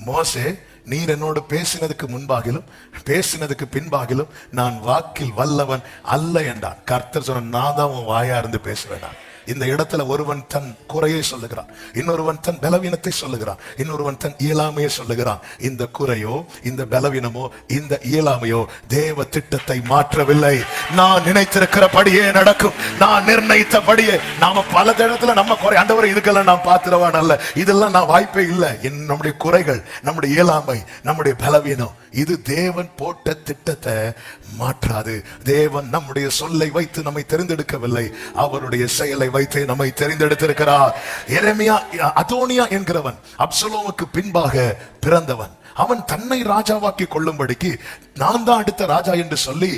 மோசே, நீர் என்னோடு பேசினதுக்கு முன்பாகிலும் பேசினதுக்கு பின்பாகிலும் நான் வாக்கில் வல்லவன் அல்ல என்றான். கர்த்தர் சொன்ன, நான் தான் உன் வாயா இருந்து பேசுவேன். இந்த இடத்துல ஒருவன் தன் குறையை சொல்லுகிறான், இன்னொருவன் தன் பலவீனத்தை சொல்லுகிறான், இன்னொருவன் தன் இயலாமையை சொல்லுகிறான். இந்த குறையோ இந்த பலவீனமோ இந்த இயலாமையோ தேவ திட்டத்தை மாற்றவில்லை. நான் நினைத்திருக்கிறபடியே நடக்கும், நான் நிர்ணயித்தபடியே. நாம பல இடத்துல நம்ம குறை, ஆண்டவரே இதுக்கெல்லாம் நான் பாத்திரவான் அல்ல, இதெல்லாம் நான் வாய்ப்பே இல்லை. நம்முடைய குறைகள், நம்முடைய இயலாமை, நம்முடைய பலவீனம், இது தேவன் போட்ட திட்டத்தை மாற்றாது. தேவன் நம்முடைய சொல்லை வைத்து நம்மை தெரிந்தெடுக்கவில்லை, அவருடைய செயலை வைத்து நம்மை தெரிந்தெடுத்திருக்கிறார். எரேமியா, அதோனியா என்கிறவன் அப்சலோமுக்கு பின்பாக பிறந்தவன். அவன் தன்னை ராஜாவாக்கி கொள்ளும்படிக்கு நான் தான் அடுத்த ராஜா என்று சொல்லி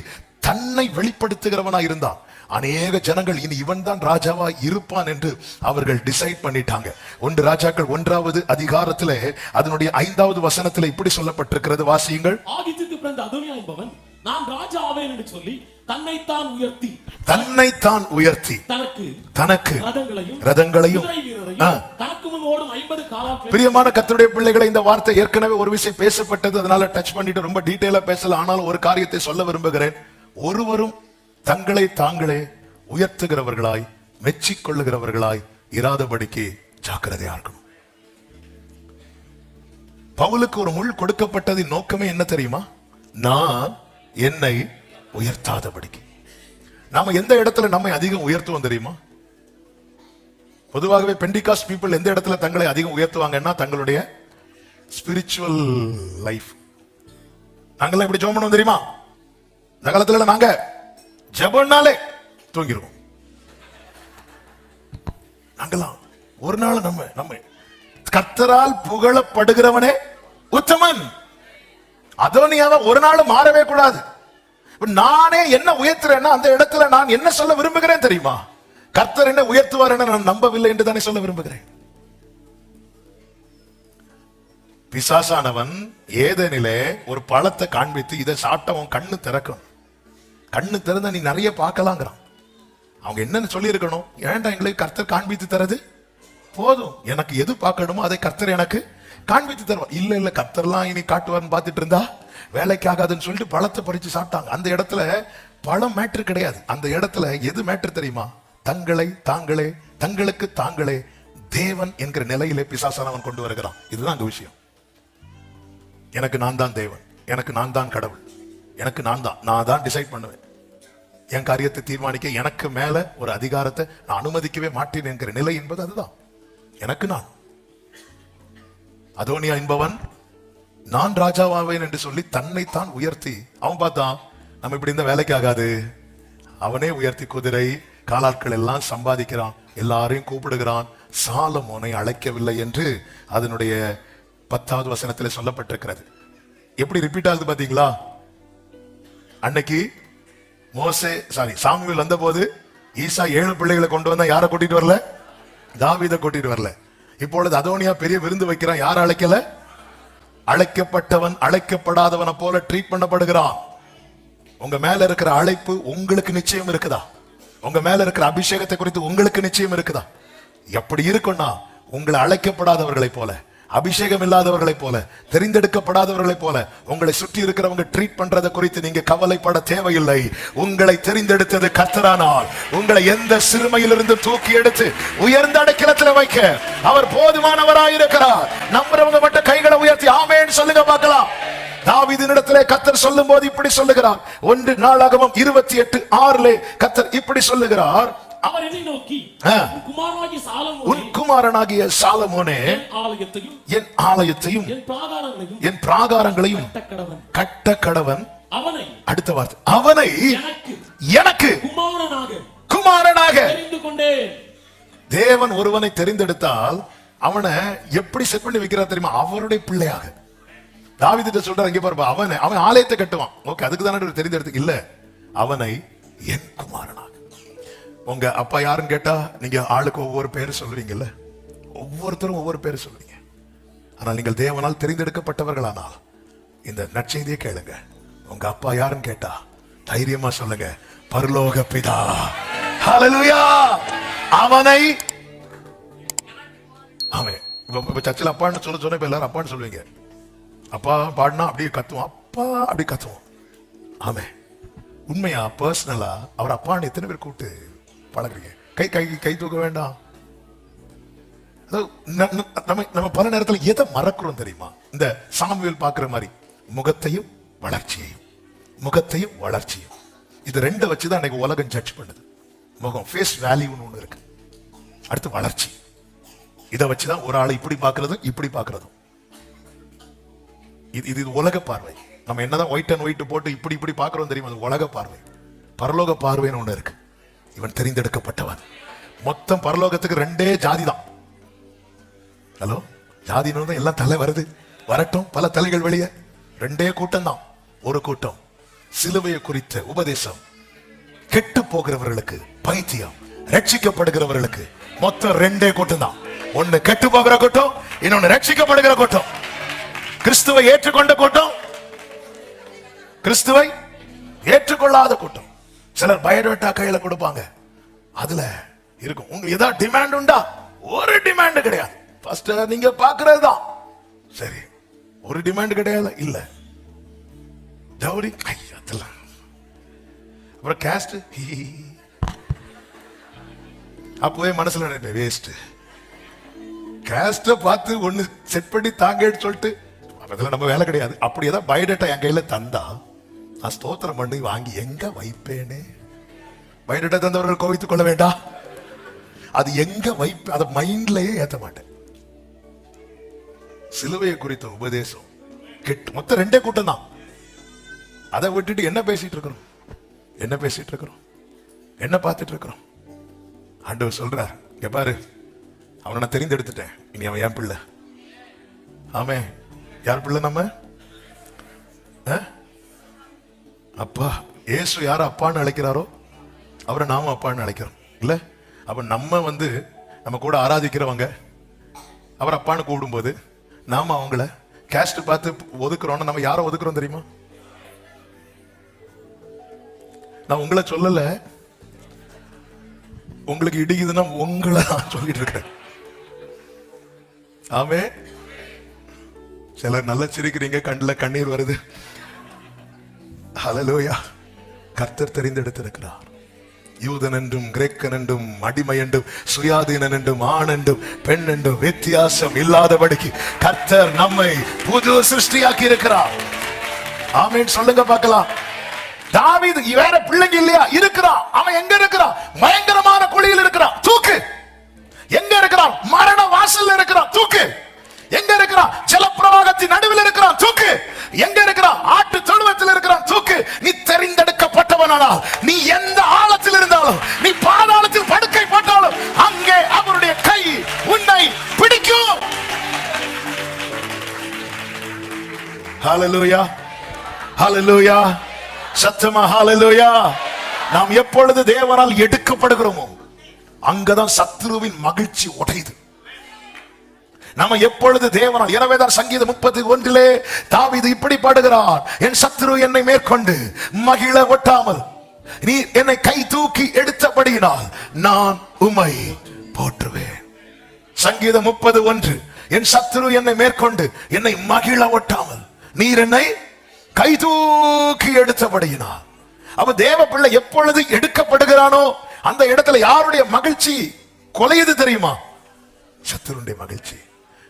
தன்னை வெளிப்படுத்துகிறவனாய் இருந்தான். அநேக ஜனங்கள் இனி இவன் தான் ராஜாவா இருப்பான் என்று அவர்கள் டிசைட் பண்ணிட்டாங்க. 1 ராஜாக்கள் 1வது அதிகாரத்திலே அதனுடைய 5வது வசனத்திலே இப்படி சொல்லப்பட்டிருக்கிறது, வாசியுங்கள். ஆகீத்துக்கு பிறந்த அதோனியா என்பவன் நான் ராஜா ஆவேன் என்று சொல்லி தன்னைத்தான் உயர்த்தி தனக்கு ரதங்களையும் தனக்கு முன் ஓடும் 50 காலாட்களையும். பிரியமான கர்த்தருடைய பிள்ளைகளை, இந்த வார்த்தை ஏற்கனவே ஒரு விஷயம் பேசப்பட்டது, அதனால டச் பண்ணிட்டு ரொம்ப டீடைலா பேசல. ஆனால் ஒரு காரியத்தை சொல்ல விரும்புகிறேன். ஒருவரும் தங்களை தாங்களே உயர்த்துகிறவர்களாய் மெச்சிக்கொள்ளுகிறவர்களாய் இராதபடிக்கு ஜாக்கிரதையா இருக்கணும். பவுலுக்கு ஒரு முள் கொடுக்கப்பட்டதின் நோக்கமே என்ன தெரியுமா? நான் என்னை உயர்த்தாதபடிக்கு. நாம எந்த இடத்துல நம்மை அதிகம் உயர்த்துவோம் தெரியுமா? பொதுவாகவே பெண்டிகாஸ்ட் பீப்புள் எந்த இடத்துல தங்களை அதிகம் உயர்த்துவாங்கன்னா தங்களுடைய ஸ்பிரிச்சுவல் லைஃப். நாங்கெல்லாம் இப்படி ஜெபம் பண்ணுவோம் தெரியுமா? இந்த காலத்துல நாங்க ஜெபம்னாலே தூங்கிடுவோம். நாங்கெல்லாம் ஒரு நாள் நம்ம கர்த்தரால் புகழப்படுகிறவனே உத்தமன். அதோனியாவை ஒரு நாள் மாறவே கூடாது. நானே என்ன உயர்த்துறேன்னா அந்த இடத்துல நான் என்ன சொல்ல விரும்புகிறேன் தெரியுமா? கர்த்தர் என்ன உயர்த்துவார் என நான் நம்பவில்லை என்று தானே சொல்ல விரும்புகிறேன். பிசாசானவன் ஏதேனிலே ஒரு பழத்தை காண்பித்து இதை சாப்பிட்டவன் கண்ணு திறக்கும். கண்ணு திறந்த நீ நிறைய பார்க்கலாங்கிறான். அவங்க என்னன்னு சொல்லி இருக்கணும்? ஏன்டா எங்களுக்கு கர்த்தர் காண்பித்து தரது போதும், எனக்கு எது பார்க்கணுமோ அதை கர்த்தர் எனக்கு காண்பித்து தருவார். இல்ல இல்ல கர்த்தர்லாம் இனி காட்டுவார்னு பார்த்துட்டு இருந்தா வேலைக்கு ஆகாதுன்னு சொல்லிட்டு பழத்தை பறிச்சு சாப்பிட்டாங்க. அந்த இடத்துல பழம் மேட்ரு கிடையாது. அந்த இடத்துல எது மேட்ரு தெரியுமா? தங்களுக்கு தாங்களே தேவன் என்கிற நிலையிலே பிசாசானவன் கொண்டு வருகிறான். இதுதான் அங்க விஷயம். எனக்கு நான் தான் தேவன், எனக்கு நான் தான் கடவுள், எனக்கு நான் தான் டிசைட் பண்ணுவேன், என் காரியத்தை தீர்மானிக்க எனக்கு மேல ஒரு அதிகாரத்தை நான் அனுமதிக்கவே மாட்டேன் என்கிற நிலை என்பது அதுதான். எனக்கு நான். அதோனியா என்பவன் நான் ராஜாவாவேன் என்று சொல்லி தன்னைத்தான் உயர்த்தி, அவன் பார்த்தான் நம்ம இப்படி இந்த வேலைக்கு ஆகாது, அவனே உயர்த்தி குதிரை காலாட்கள் எல்லாம் சம்பாதிக்கிறான், எல்லாரையும் கூப்பிடுகிறான். சாலமோனை அழைக்கவில்லை என்று அதனுடைய 10வது வசனத்தில் சொல்லப்பட்டிருக்கிறது. எப்படி ரிப்பீட் ஆகுது பாத்தீங்களா? அன்னைக்கு சாமுவேல் வந்த போது ஈசா 7 பிள்ளைகளை கொண்டு வந்தா யாரை கூட்டிட்டு வரல? தாவீதை கூட்டிட்டு வரல. இப்பொழுது அதோனியா பெரிய விருந்து வைக்கிறான். யார் அழைக்கல? அழைக்கப்பட்டவன் அழைக்கப்படாதவனை போல ட்ரீட் பண்ணப்படுகிறான். உங்க மேல இருக்கிற அழைப்பு உங்களுக்கு நிச்சயம் இருக்குதா? உங்க மேல இருக்கிற அபிஷேகத்தை குறித்து உங்களுக்கு நிச்சயம் இருக்குதா? எப்படி இருக்கும்னா, உங்களை அழைக்கப்படாதவர்களை போல, அபிஷேகம் இல்லாதவர்களை போல, தெரிந்தெடுக்கப்படாதவர்களை போல உங்களை சுற்றி இருக்கிறவங்க ட்ரீட் பண்றதை குறித்து நீங்க கவலைப்பட தேவையில்லை. உங்களை தெரிந்தெடுத்தது கர்த்தரானால் உங்களை எந்த சிறுமையிலிருந்து தூக்கி எடுத்து உயர்ந்த அடைக்கலத்தில் வைக்க அவர் போதுமானவராயிருக்கிறார். நம்புறவங்க மட்டும் கைகளை உயர்த்தி ஆமென் சொல்லுங்க பார்க்கலாம். தாவீதினிடத்திலே கர்த்தர் சொல்லும் போது இப்படி சொல்லுகிறார். 1 நாளாகமம் 28:6 கர்த்தர் இப்படி சொல்லுகிறார். அவர் என்னை நோக்கி, உன் குமாரனாகிய சாலமோனே என் ஆலயத்தையும் என் பிராகாரங்களையும் கட்ட கடவன். அடுத்த வார்த்தை, அவனை எனக்கு குமாரனாக. தேவன் ஒருவனை தெரிந்தெடுத்தால் அவனை எப்படி செட் பண்ணி வைக்கிறார் தெரியுமா? அவருடைய பிள்ளையாக. தாவீது சொல்றார், இங்க பாருப்பா, அவன் ஆலயத்தை கட்டுவான். ஓகே, அதுக்கு தானே தெரிந்தெடுத்து இல்ல, அவனை என் குமாரனாக. உங்க அப்பா யாருன்னு கேட்டா நீங்க ஆளுக்கு ஒவ்வொரு பேரு சொல்றீங்கல்ல, ஒவ்வொருத்தரும் ஒவ்வொரு பேரு சொல்றீங்க. ஆனால் நீங்கள் தேவனால் தெரிந்தெடுக்கப்பட்டவர்களானால் இந்த நற்செய்தியை கேளுங்க. உங்க அப்பா யாருன்னு கேட்டா தைரியமா சொல்லுங்க, பரலோக பிதா. ஹல்லேலூயா. அவனை அவன் இப்ப சர்ச்சில் அப்பான்னு சொன்ன இப்ப எல்லாரும் அப்பான்னு சொல்லுவீங்க. அப்பா பாடினா அப்படியே கத்துவோம், அப்பா அப்படி கத்துவோம். ஆமே, உண்மையா பர்சனலா அவர் அப்பான்னு எத்தனை பேர் கூப்பிட்டு பழகுறீங்க? கை கை கை தூக்க வேண்டாம். நம்ம பல நேரத்தில் எதை மறக்கிறோம் தெரியுமா? இந்த சாமுவேல் பார்க்கிற மாதிரி முகத்தையும் வளர்ச்சியையும், முகத்தையும் வளர்ச்சியும், இது ரெண்டை வச்சுதான் அன்னைக்கு உலகம் ஜட்ஜ் பண்ணுது. முகம், ஃபேஸ் வேல்யூன்னு ஒண்ணு இருக்கு, அடுத்து வளர்ச்சி. இதை வச்சுதான் ஒரு ஆளை இப்படி பார்க்கறதும் இப்படி பார்க்கறதும். இது உலக பார்வை. நம்ம என்னதான் ஒயிட் அண்ட் ஒயிட் போட்டு இப்படி இப்படி பார்க்கிறோம் தெரியுமா? அது உலக பார்வை. பரலோக பார்வைன்னு ஒண்ணு இருக்கு. இவன் தெரிந்தெடுக்கப்பட்டவன். மொத்தம் பரலோகத்துக்கு ரெண்டே ஜாதி தான். ஹலோ, ஜாதின்னு எல்லாம் தலை வருது, வரட்டும், பல தலைகள் வெளியே. ரெண்டே கூட்டம் தான். ஒரு கூட்டம் சிலுவையை குறித்த உபதேசம் கெட்டு போகிறவர்களுக்கு பைத்தியம், ரட்சிக்கப்படுகிறவர்களுக்கு மொத்தம் ரெண்டே கூட்டம் தான். ஒன்னு கெட்டு போகிற கூட்டம், இன்னொன்னு ரட்சிக்கப்படுகிற கூட்டம். கிறிஸ்துவை ஏற்றுக்கொண்ட கூட்டம், கிறிஸ்துவை ஏற்றுக்கொள்ளாத கூட்டம். சிலர் பயோடேட்டா கையில கொடுப்பாங்க, அதுல இருக்கும் உங்களுக்கு ஏதாவது டிமாண்ட் உண்டா? ஒரு டிமாண்ட் கிடையாது. ஃபர்ஸ்ட் நீங்க பாக்குறது தான் சரி, ஒரு டிமாண்ட் கிடையாது. இல்ல ஜவுரி அதெல்லாம், அப்புறம் கேஸ்ட், அப்பவே மனசுல நினைப்பேன் வேஸ்ட். கேஸ்ட பார்த்து ஒண்ணு செட் பண்ணி தாங்கன்னு சொல்லிட்டு அதெல்லாம் நம்ம வேலை கிடையாது. அப்படி ஏதாவது பயோடேட்டா என் கையில தந்தா நான் ஸ்தோத்திரம் பண்ணி வாங்கி எங்க வைப்பேனே. பயோடேட்டா தந்தவர்கள் கோவித்துக் கொள்ள வேண்டாம். அது எங்க வைப்பேன், அதை மைண்ட்லயே ஏத்த மாட்டேன். சிலுவையை குறித்த உபதேசம் கெட்டு மொத்தம் ரெண்டே கூட்டம் தான். அதை விட்டுட்டு என்ன பேசிட்டு இருக்கிறோம், என்ன பேசிட்டு இருக்கிறோம், என்ன பார்த்துட்டு இருக்கிறோம்? ஆண்டவர் சொல்றார், இங்க பாரு, அவனை நான் தெரிந்தெடுத்துட்டேன், இனி அவன் என் பிள்ளை. ஆமே, யார் பிள்ளை? நம்ம அப்பா. இயேசு யார அப்பான்னு அழைக்கிறாரோ அவரை நாம அப்பான்னு அழைக்கிறோம் இல்ல? அப்ப நம்ம நம்ம கூட ஆராதிக்கிறவங்க அவர் அப்பான்னு கூப்பிடும்போது நாம அவங்கள கேஸ்ட் பார்த்து ஒதுக்குறோம். நம்ம யாரை ஒதுக்குறோம் தெரியுமா? நான் உங்களை சொல்லல, உங்களுக்கு இடிக்குதுன்னா உங்களை நான் சொல்லிட்டு இருக்கேன். ஆமே, சிலர் நல்லா சிரிக்கிறீங்க, கண்ணுல கண்ணீர் வருது. ஹல்லேலூயா. கர்த்தர் தெரிந்தெடுத்திருக்கிறார். யூதன் என்றும் கிரேக்கன் என்றும் அடிமை என்றும் சுயாதீனன் என்றும் ஆண் என்றும் பெண் என்றும் வித்தியாசம் இல்லாதபடிக்கு கர்த்தர் நம்மை புது சிருஷ்டியாக்கி இருக்கிறார். ஆமென் சொல்லுங்க பார்க்கலாம். தாவீது வேற பிள்ளைங்க இல்லையா? இருக்கிறான். அவன் எங்க இருக்கிறான்? பயங்கரமான குழியில் இருக்கிறான், தூக்கு. எங்க இருக்கிறான்? மரண வாசல்ல இருக்கிறான், தூக்கு. எங்க இருக்கிறான்? ஜலப்பிரவாகத்தின் நடுவில் இருக்கிறான், தூக்கு. எங்க இருக்கிறான்? ஆட்டு தொழுவத்தில் இருக்கிறான், தூக்கு. நீ தெரிந்தெடுக்கப்பட்டவனானால், நீ எந்த ஆழத்தில் இருந்தாலும், நீ பாதாளத்தில் படுக்கை போட்டாலும், அங்கே அவருடைய கை உன்னை பிடிக்கும். ஹல்லேலூயா, ஹல்லேலூயா, சத்தமா ஹல்லேலூயா. நாம் எப்பொழுது தேவனால் எடுக்கப்படுகிறோமோ அங்கதான் சத்துருவின் மகிழ்ச்சி உடையுது. நம்ம எப்பொழுது தேவனால், எனவேதான் சங்கீதம் 31 தாவீது இப்படி பாடுகிறார், என் சத்துரு என்னை மேற்கொண்டு மகிழ ஒட்டாமல் நீ என்னை கை தூக்கி எடுத்தபடியினால் நான் உம்மை போற்றுவேன். சங்கீதம் 31, என் சத்துரு என்னை மேற்கொண்டு என்னை மகிழ ஒட்டாமல் நீர் என்னை கை தூக்கி எடுத்தபடியினால். அப்ப தேவ பிள்ளை எப்பொழுது எடுக்கப்படுகிறானோ அந்த இடத்துல யாருடைய மகிழ்ச்சி கொலையுது தெரியுமா? சத்துருடைய மகிழ்ச்சி.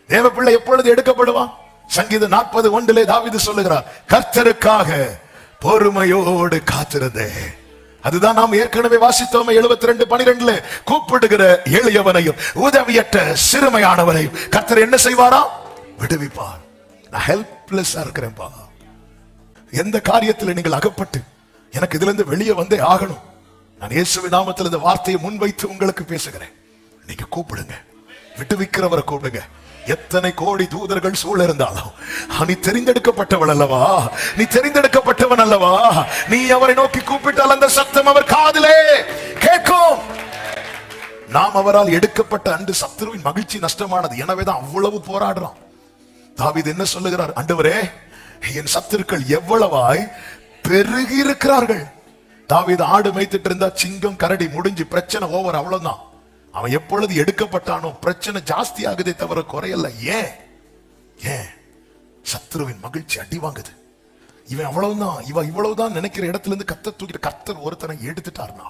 தேவ பிள்ளை எப்பொழுது எடுக்கப்படுவான்? சங்கீதம் 40:1 தாவீது சொல்லுகிறார், கர்த்தருக்காக பொறுமையோடு காத்திருந்தேன். அதுதான் நாம் ஏற்கனவே வாசித்தோம். 72:12 கூப்பிடுகிற எளியவனையும் உதவியற்ற சிறுமையானவனையும் கர்த்தர் என்ன செய்வாரா? விடுவிப்பார். நான் ஹெல்ப்லெஸ்ஸா இருக்கிறேன்பா. எந்த காரியத்தில் நீங்கள் அகப்பட்டு எனக்கு இதுல இருந்து வெளியே வந்தே ஆகணும், நான் இயேசுவின் நாமத்தில் இந்த வார்த்தையை முன்வைத்து உங்களுக்கு பேசுகிறேன். நீங்க கூப்பிடுங்க, விடுவிக்கிறவரை கூப்பிடுங்க. எத்தனை கோடி தூதர்கள் சூழ இருந்தாலும் நீ தெரிந்தெடுக்கப்பட்டவள் அல்லவா, நீ தெரிந்தெடுக்கப்பட்டவன் அல்லவா. நீ அவரை நோக்கி கூப்பிட்டால் அந்த சத்தம் அவர் காதிலே கேட்கும். நாம் அவரால் எடுக்கப்பட்ட அன்று சத்துருவின் மகிழ்ச்சி நஷ்டமானது. எனவேதான் அவ்வளவு போராடுறான். தாவீது என்ன சொல்லுகிறார்? ஆண்டவரே, என் சத்துருக்கள் எவ்வளவாய் பெருகி இருக்கிறார்கள். தாவீது ஆடு மேய்த்துட்டு இருந்தா சிங்கம் கரடி முடிஞ்சு பிரச்சனை ஓவர், அவ்வளவுதான். அவன் எப்பொழுது எடுக்கப்பட்டானோ பிரச்சனை ஜாஸ்தி ஆகுதே தவிர குறையல. ஏன்? சத்துருவின் மகிழ்ச்சி அடி வாங்குது. இவன் அவ்வளவுதான், இவ்வளவுதான் நினைக்கிற இடத்துல இருந்து கர்த்தர் தூக்கிட்டு, கர்த்தர் ஒருத்தனை எடுத்துட்டாருன்னா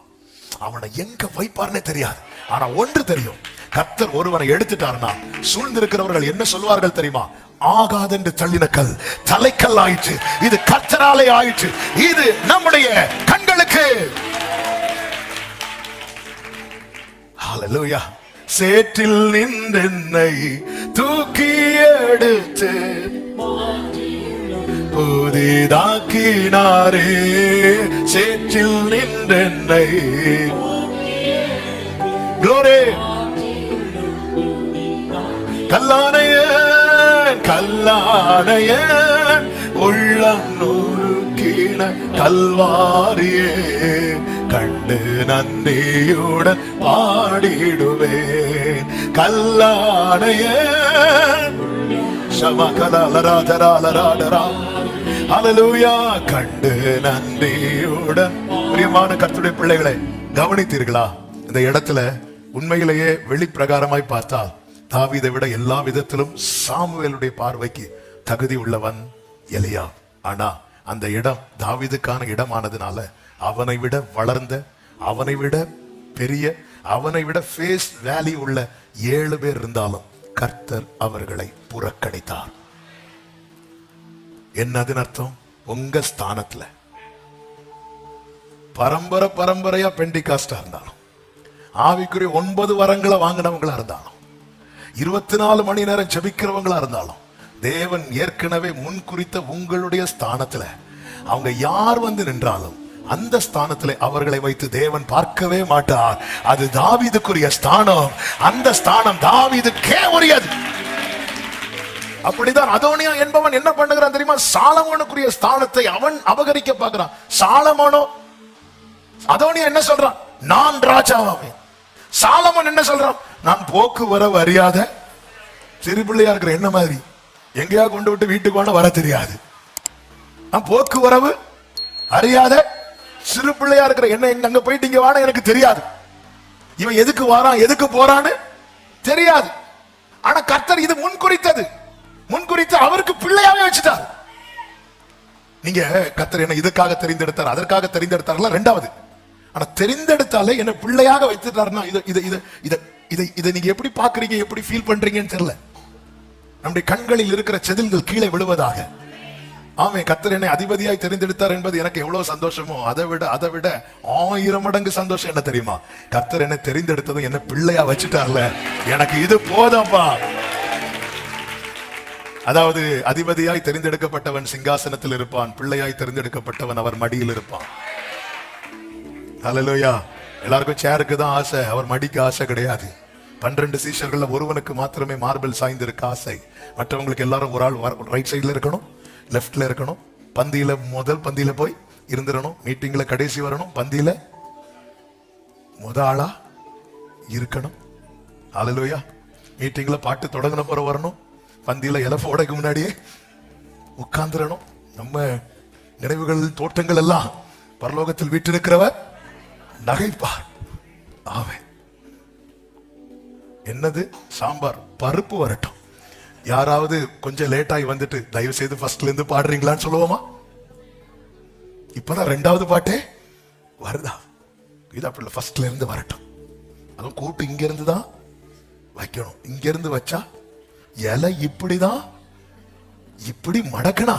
அவனை எங்க வைப்பார்னே தெரியாது. ஆனா ஒன்று தெரியும், கர்த்தர் ஒருவனை எடுத்துட்டாருன்னா சூழ்ந்திருக்கிறவர்கள் என்ன சொல்வார்கள் தெரியுமா? ஆகாதென்று தள்ளின கல் தலைக்கல் ஆயிற்று, இது கர்த்தராலே ஆயிற்று, இது நம்முடைய கண்களுக்கு. ஹல்லேலூயா. சேற்றில் நின்றென்னை தூக்கி எடுத்து புதிதாக்கினாரே, சேற்றில் நின்றென்னை. க்ளோரி. கல்லானையன் உள்ளம் நொறுக்கின கல்வாரியே கண்டு நன்றியுடன் பாடிடுவேன். கல்லானையன் ஹல்லேலூயா. கண்டு நன்றியுடன். பிரியமான கர்த்தருடைய பிள்ளைகளை, கவனித்தீர்களா? இந்த இடத்துல உண்மையிலேயே வெளிப்பிரகாரமாய் பார்த்தால் தாவீதை விட எல்லா விதத்திலும் சாமுவேலுடைய பார்வைக்கு தகுதி உள்ளவன் எலியா. ஆனா அந்த இடம் தாவீதுக்கான இடமானதுனால அவனை விட வளர்ந்த, அவனை விட பெரிய, அவனை விட ஃபேஸ் வேல்யூ உள்ள 7 பேர் இருந்தாலும் கர்த்தர் அவர்களை புறக்கணித்தார். என்னது அர்த்தம்? உங்க ஸ்தானத்துல பரம்பரையா பெண்டிகாஸ்டா இருந்தாலும், ஆவிக்குரிய 9 வரங்களை வாங்கினவங்களா இருந்தாலும், 24 மணி நேரம் ஜெபிக்கிறவங்களா இருந்தாலும், தேவன் ஏற்கனவே முன்குறித்த உங்களுடைய ஸ்தானத்துல அவங்க யார் வந்து நின்றாலும் அந்த ஸ்தானத்தில் அவர்களை வைத்து தேவன் பார்க்கவே மாட்டார். அது தாவீதுக்குரிய ஸ்தானம். அந்த ஸ்தானம் தாவீதுக்கே உரியது. அப்படிதான் அதோனியா என்பவன் என்ன பண்ணுகிறான் தெரியுமா? சாலமோனுக்குரிய ஸ்தானத்தை அவன் அபகரிக்க பார்க்கிறான். சாலமோனோ, அதோனியா என்ன சொல்றான்? நான் ராஜாவாவேன். சாலமோன் என்ன சொல்றான்? நான் போக்குவரவு அறியாத சிறு பிள்ளையா இருக்கிற என்ன மாதிரி எங்கேயா கொண்டு விட்டு வீட்டுக்கு வேணா வர தெரியாது. நான் போக்குவரவு அறியாத சிறு பிள்ளையா இருக்கிற என்ன அங்க போயிட்டு இங்க வான எனக்கு தெரியாது. இவன் எதுக்கு வாரான் எதுக்கு போறான்னு தெரியாது. ஆனா கர்த்தர் இது முன்குறித்தது. முன்குறித்து அவருக்கு பிள்ளையாவே வச்சுட்டார். நீங்க கர்த்தர் என்ன இதுக்காக தெரிந்தெடுத்தார் அதற்காக தெரிந்தெடுத்தார்ல ரெண்டாவது. ஆனா தெரிந்தெடுத்தாலே என்ன பிள்ளையாக வைத்துட்டாருன்னா இதை நீங்க எப்படி பாக்குறீங்க, எப்படி ஃபீல் பண்றீங்கன்னு தெரியல. நம்முடைய கண்களில் இருக்கிற செதில்கள் கீழே விழுவதாக. ஆமே, கர்த்தர் என்னை அதிபதியாய் தெரிந்தெடுத்தார் என்பது எனக்கு எவ்வளவு சந்தோஷமோ அதை விட 1000 மடங்கு சந்தோஷம் என்ன தெரியுமா? கர்த்தர் என்னை தெரிந்தெடுத்ததும் என்ன பிள்ளையா வச்சுட்டார்ல, எனக்கு இது போதப்பா. அதாவது அதிபதியாய் தெரிந்தெடுக்கப்பட்டவன் சிங்காசனத்தில் இருப்பான், பிள்ளையாய் தெரிந்தெடுக்கப்பட்டவன் அவர் மடியில் இருப்பான். ஹல்லேலூயா. எல்லாருக்கும் சேருக்கு தான் ஆசை, அவர் மடிக்கு ஆசை கிடையாது. 12 சீஷர்கள்ல ஒருவனுக்கு மாத்திரமே மார்பிள் சாய்ந்திருக்க ஆசை. மற்றவங்களுக்கு எல்லாரும் ஒரு ஆள் ரைட் சைட்ல இருக்கணும், லெப்ட்ல இருக்கணும், பந்தியில முதல் பந்தியில போய் இருந்துடணும், மீட்டிங்ல கடைசி வரணும், பந்தியில முத ஆளா இருக்கணும். ஹல்லேலூயா. மீட்டிங்ல பாட்டு தொடங்கின பிறகு வரணும், பந்தியில இலப்போடைக்கு முன்னாடியே உட்கார்ந்துடணும். நம்ம நினைவுகள் தோட்டங்கள் எல்லாம் பரலோகத்தில் வீற்றிருக்கிறவர் நகைப்பார். ஆவே என்னது சாம்பார் பருப்பு வரட்டும். யாராவது கொஞ்சம் லேட்டாகி வந்துட்டு தயவு செய்து ஃபர்ஸ்ட்ல இருந்து பாடுறீங்களான்னு சொல்லுவோமா? இப்பதான் 2வது பாட்டே வருதா? இது அப்படி இல்லை, ஃபர்ஸ்ட்ல இருந்து வரட்டும். அதுவும் கூட்டு இங்க இருந்து தான் வைக்கணும். இங்க இருந்து வச்சா இலை இப்படிதான் இப்படி மடக்கணா.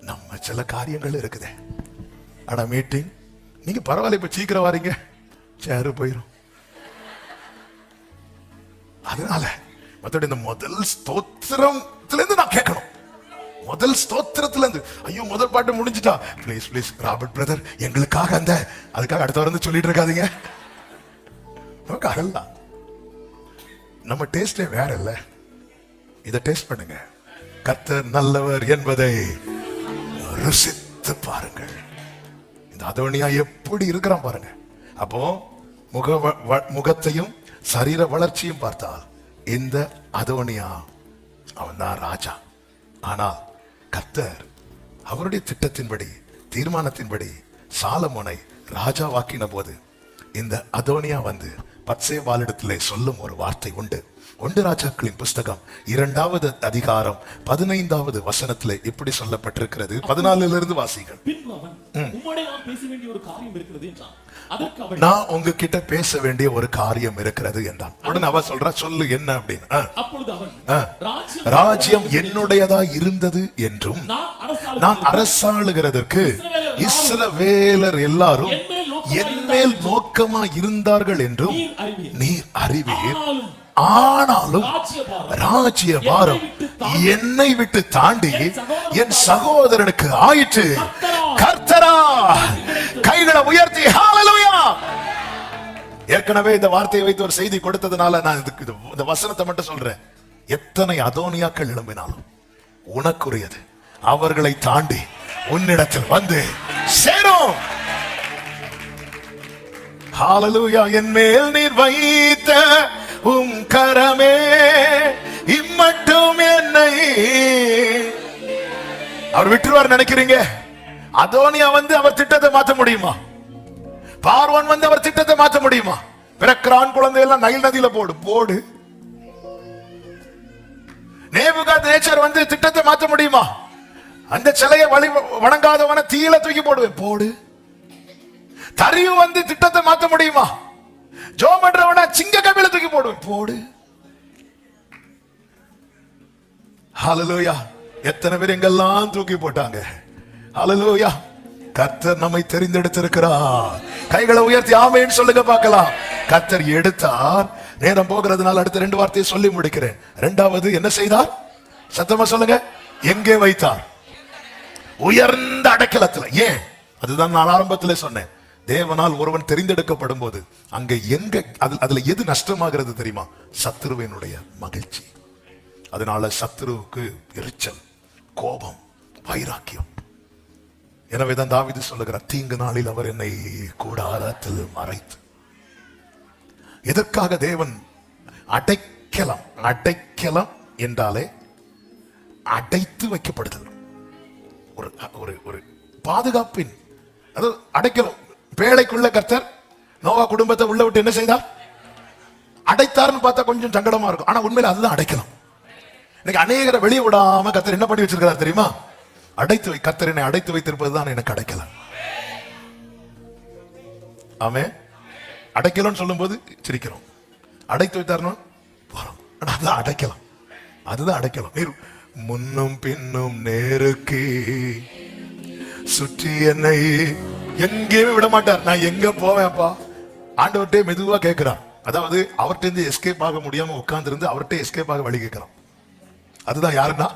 நம்ம சில காரியங்கள் இருக்குது. ஆனா மீட்டிங் நீங்க பரவாயில்ல, இப்ப சீக்கிரம் வாரீங்க, சேரு போயிரும். அதனால மத்தபடி இந்த முதல் ஸ்தோத்திரத்துல இருந்து நான் கேட்கணும். முதல் ஸ்தோத்திரத்துல இருந்து ஐயோ முதல் பாட்டு முடிஞ்சிட்டா, ப்ளீஸ் ப்ளீஸ் ராபர்ட் பிரதர் எங்களுக்காக அதுக்காக அடுத்த வந்து சொல்லிட்டு இருக்காதீங்க. நமக்கு நம்ம டேஸ்டே வேற இல்ல. இதை டேஸ்ட் பண்ணுங்க. கர்த்தர் நல்லவர் என்பதை ருசித்து பாருங்கள். இந்த அதோனியா எப்படி இருக்கிறான் பாருங்க. அப்போ முகத்தையும் சரீர வளர்ச்சியும் பார்த்தால் இந்த அதோனியா அவன் தான் ராஜா. ஆனால் கர்த்தர் அவருடைய திட்டத்தின்படி தீர்மானத்தின்படி சாலமோனை ராஜாவாக்கின போது இந்த அதோனியா வந்து பத்சேபாளிடத்திலே சொல்லும் ஒரு வார்த்தை உண்டு. 1 ராஜாக்களின் புஸ்தகம் 2வது அதிகாரம் 15வது வசனத்திலே இப்படி சொல்லப்பட்டிருக்கிறது. 14 வாசிகள். பின்பு அவன், உம்மோடே நான் பேச வேண்டிய ஒரு காரியம் இருக்கிறது என்றான். அதற்கு அவள், நான் உங்ககிட்ட பேச வேண்டிய ஒரு காரியம் இருக்கிறது என்றான். உடனே அவ சொல்றா, சொல்லு என்ன அப்படின்னு. அப்பொழுது அவன், ராஜ்யம் என்னுடையதா இருந்தது என்றும் நான் அரசாளுகிறதற்கு இஸ்ரவேலர் எல்லாரும் என்மேல் நோக்கமா இருந்தார்கள் என்றும் நீர் அறிவீர். ஆனாலும் ராஜ்ய பாரம் என்னை விட்டு தாண்டி என் சகோதரனுக்கு ஆயிற்று. கர்த்தரா, கைகளை உயர்த்தி ஹல்லேலூயா. ஏற்கனவே இந்த வார்த்தையை வைத்து ஒரு செய்தி கொடுத்ததுனால நான் இந்த வசனத்தை மட்டும் சொல்றேன். எத்தனை அதோனியாக்கள் எழும்பினாலும் உனக்குரியது அவர்களை தாண்டி உன்னிடத்தில் வந்து சேரும். ஹல்லேலூயா. என் மேல் நீர் வைத்த உம் கரமே இம்மட்டும் என்னை. அவர் விட்டுருவார் நினைக்கிறீங்க? அதோனியா வந்து அவர் திட்டத்தை மாற்ற முடியுமா? பார்வோன் வந்து அவர் திட்டத்தை மாற்ற முடியுமா? பிறக்கிற ஆண் குழந்தை எல்லாம் நைல் நதியில போடு. நேபுகாத்நேச்சர் வந்து திட்டத்தை மாற்ற முடியுமா? அந்த சிலையை வணங்காதவன தீயில தூக்கி போடுவேன் போடு. தரியு வந்து திட்டத்தை மாற்ற முடியுமா? ஜோம் பண்றவன சிங்க கபில தூக்கி போடுவேன் போடு. ஹல்லேலூயா. எத்தனை பேர் எங்கெல்லாம் தூக்கி போட்டாங்க. ஹல்லேலூயா. கர்த்தர் நம்மை தெரிந்தெடுத்திருக்கிறார். கைகளை உயர்த்தி ஆமென் சொல்லுங்க பார்க்கலாம். கர்த்தர் எடுத்தார். நேரம் போகிறதுனால அடுத்த 2 வார்த்தையை சொல்லி முடிக்கிறேன். 2வது என்ன செய்தார்? சத்தமா சொல்லுங்க. எங்கே வைத்தார்? உயர்ந்த அடைக்கலத்துல. ஏன்? அதுதான் நான் ஆரம்பத்திலே சொன்னேன். தேவனால் ஒருவன் தெரிந்தெடுக்கப்படும் போது அங்க அதுல எது நஷ்டமாகிறது தெரியுமா? சத்துருவினுடைய மகிழ்ச்சி. அதனால சத்துருவுக்கு எரிச்சல், கோபம், வைராக்கியம். எனவேதான் தாவீது சொல்லுகிறார், தீங்கு நாளில் அவர் என்னை கூடாரத்தில் மறைத்து. எதற்காக தேவன் அடைக்கலம்? அடைக்கலம் என்றாலே அடைத்து வைக்கப்படுதல், ஒரு பாதுகாப்பின் அது அடைக்கலம். பேழைக்குள்ள கர்த்தர் நோவா குடும்பத்தை உள்ள விட்டு என்ன செய்தார்? அடைத்தார்னு பார்த்தா கொஞ்சம் சங்கடமா இருக்கும். ஆனா உண்மையில அதுதான் அடைக்கலாம். இன்னைக்கு அநேகரை வெளியே விடாம கர்த்தர் என்ன பண்ணி வச்சிருக்கிறார் தெரியுமா? கர்த்தர் என்னை அடைத்து வைத்திருப்பதுதான் எனக்கு அடைக்கலாம். ஆமே. அடைக்கலன்னு சொல்லும் போது சிரிக்கிறோம். அடைத்து வைத்தார்னா போறோம். அதுதான் அடைக்கலாம். அதுதான் அடைக்கலாம். முன்னும் பின்னும் நேருக்கு சுற்றி என்னை எங்கேயுமே விட மாட்டார். நான் எங்க போவேன்ப்பா? ஆண்டவர்கிட்ட மெதுவா கேட்கிறான். அதாவது அவர்கிட்ட இருந்து எஸ்கேப் ஆக முடியாம உட்கார்ந்து இருந்து அவர்கிட்ட எஸ்கேப் ஆக வழி கேட்கிறான். அதுதான் யாருன்னா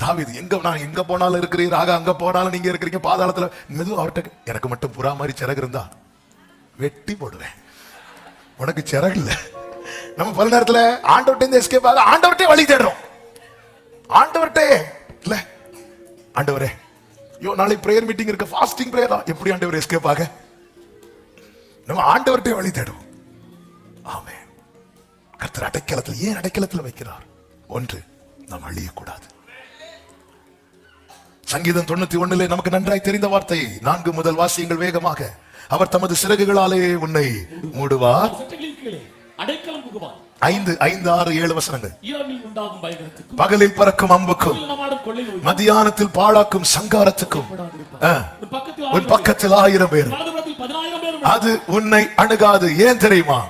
தாவீது. நான் எங்க போனாலும் இருக்கிறீர், அங்க போனாலும் நீங்க இருக்கிறீங்க, பாதாளத்துல. மெதுவா அவர்கிட்ட, எனக்கு மட்டும் புறா மாதிரி சிறகு இருந்தா வெட்டி போடுவேன், உனக்கு சிறகு இல்ல. நம்ம பல நேரத்துல ஆண்டவர்கிட்ட இருந்து எஸ்கேப் ஆக ஆண்டவர்கிட்ட வழி தேடுறோம். ஆண்டவர்கிட்ட இல்ல, ஆண்டவரே நாளைக்கு பிரேயர் மீட்டிங் இருக்கு, ஃபாஸ்டிங் பிரேயர் தான், எப்படி ஆண்டவர் எஸ்கேப் ஆக? நம்ம ஆண்டவர்கிட்ட வழி தேடுவோம். ஆமென். கர்த்தர் அடைக்கலத்தில். ஏன் அடைக்கலத்தில் வைக்கிறார்? ஒன்று, நாம் அழியக்கூடாது. சங்கீதம் 91 நமக்கு நன்றாய் தெரிந்த வார்த்தை. 4 முதல் வாசியங்கள் வேகமாக. அவர் தமது சிறகுகளாலே உன்னை மூடுவார். 5, 6, 7 வசனங்கள். பகலில் பறக்கும் அம்புக்கும் மதியானத்தில் பாழாக்கும் சங்காரத்துக்கும் உன் பக்கத்தில் 1000 பேர் அது உன்னை அணுகாது. ஏன் தெரியுமா?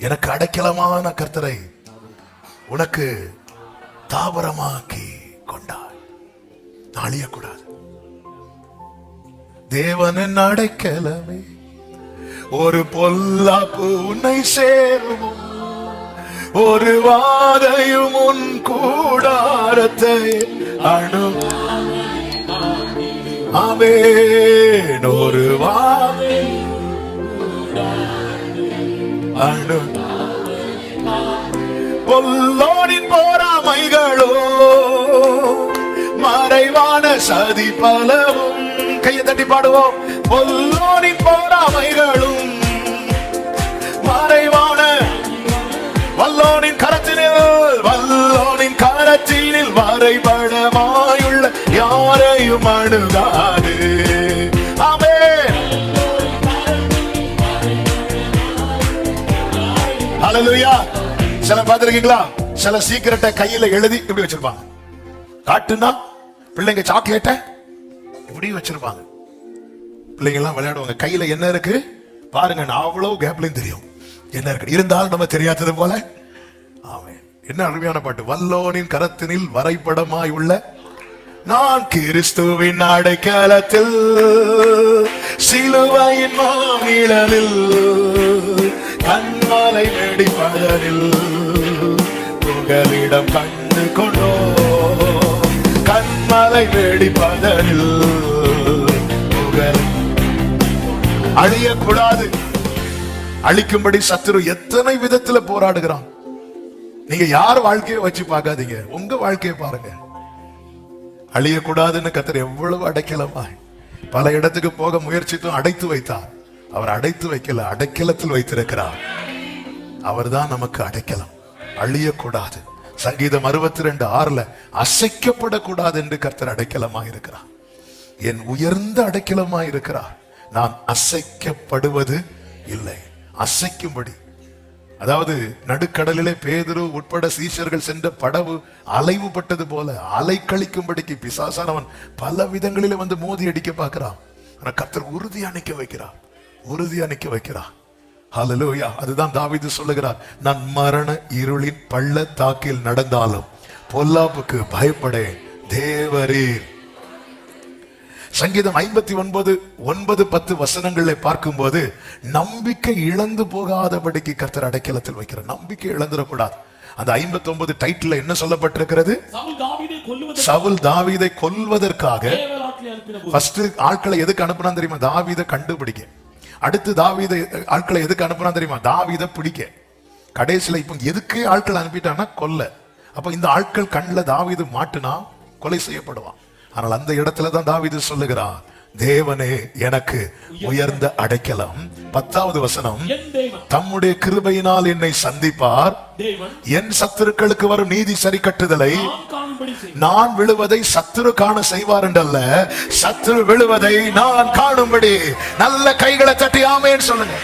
எனக்கு அடைக்கலமான கர்த்தரை உனக்கு தாவரமாக்கி கொண்டார். அழியக்கூடாது. தேவனின் அடைக்கலமே, ஒரு பொல்லாப்பு உன்னை சேருமோ, ஒரு வாதையும் உன் கூடாரத்தை அணு. ஆமென். ஒரு வாதை அணு. பொல்லோனின் போராமைகளோ மறைவான சதி பலவும். கையை தட்டி பாடுவோம். பொல்லோனின் போராமைகளும் மறைவான வல்லோனின் கரத்தினில் வரைபடமாயுள்ள யாரையும் அணுகாது. ஆமென். ஹalleluya. சில பாத்துருக்கீங்களா, சில சீக்கிரட்டை கையில எழுதி இப்படி வச்சிருப்பாங்க. காட்டுனா பிள்ளைங்க சாக்லேட்டை இப்படி வச்சிருப்பாங்க. பிள்ளைங்க எல்லாம் விளையாடுவாங்க, கையில என்ன இருக்கு பாருங்க, நான் அவ்வளவு கேப்லயும் தெரியும் என்ன இருக்கு, இருந்தாலும் நம்ம தெரியாதது போல. ஆமென். என்ன அருமையான பாட்டு. வல்லோனின் கரத்தினில் வரைபடமாய் உள்ள நான் கிறிஸ்துவின் அடைக்கலத்தில் சிலுவையின் மாநிலத்தில் கண்மலை வெடிப்பதனில் புகலிடம் கண்டு கொண்டோ, கண்மலை வெடிப்பதனில் புகழ் அழியக்கூடாது. அழிக்கும்படி சத்துரு எத்தனை விதத்துல போராடுகிறான். நீங்க யார் வாழ்க்கையை வச்சு பார்க்காதீங்க, உங்க வாழ்க்கையை பாருங்க. அழியக்கூடாதுன்னு கர்த்தர் எவ்வளவு அடைக்கலமாய் பல இடத்துக்கு போக முயற்சித்தும் அடைத்து வைத்தார். அவர் அடைத்து வைக்கல, அடைக்கலத்தில் வைத்திருக்கிறார். அவர்தான் நமக்கு அடைக்கலம். அழியக்கூடாது. சங்கீதம் 62:6 அசைக்கப்படக்கூடாது என்று கர்த்தர் அடைக்கலமாய் இருக்கிறார். என் உயர்ந்த அடைக்கலமாய் இருக்கிறார். நான் அசைக்கப்படுவது இல்லை. அசைக்கும்படி, அதாவது நடுக்கடலிலே பேதுரு உட்பட சீஷர்கள் சென்ற படகு அலைவுபட்டது போல அலை கழிக்கும்படிக்கு பிசாசானவன் பல விதங்களிலே வந்து மோதி அடிக்க பார்க்கிறான். ஆனா கர்த்தர் உறுதியா நிக்க வைக்கிறார், உறுதியா நிக்க வைக்கிறார். ஹல்லேலூயா. அதுதான் தாவீது சொல்லுகிறார், நான் மரண இருளின் பள்ளத்தாக்கில் நடந்தாலும் பொல்லாப்புக்கு பயப்படேன், தேவரீர். சங்கீதம் 59:9-10 வசனங்களை பார்க்கும்போது நம்பிக்கை இழந்து போகாதபடிக்கு கர்த்தர் அடைக்கலத்தில் வைக்கிறார். நம்பிக்கை இழந்துடக்கூடாது. அந்த 59 டைட்டில் என்ன சொல்லப்பட்டிருக்கிறது? சவுல் தாவீதை கொல்வதற்காக ஃபர்ஸ்ட் ஆட்களை எதுக்கு அனுப்புனா தெரியுமா? தாவீதை கண்டுபிடிக்க. அடுத்து தாவீதை ஆட்களை எதுக்கு அனுப்புனா தெரியுமா? தாவீதை பிடிக்க. கடைசியில இப்ப எதுக்கு ஆட்கள் அனுப்பிட்டான்னா கொல்ல. அப்ப இந்த ஆட்கள் கண்ணில் தாவீது மாட்டுனா கொலை செய்யப்படுவான். ஆனால் அந்த இடத்துல தான் தாவீது சொல்லுகிறார், தேவனே எனக்கு உயர்ந்த அடைக்கலம். 10வது வசனம், தம்முடைய கிருபையினால் என்னை சந்திப்பார், என் சத்துருக்களுக்கு வரும் நீதி சரி கட்டுதலை நான் விழுவதை சத்துரு காண செய்வார் என்றல்ல, சத்துரு விழுவதை நான் காணும்படி. நல்ல கைகளை தட்டி ஆமென் சொல்லுங்க.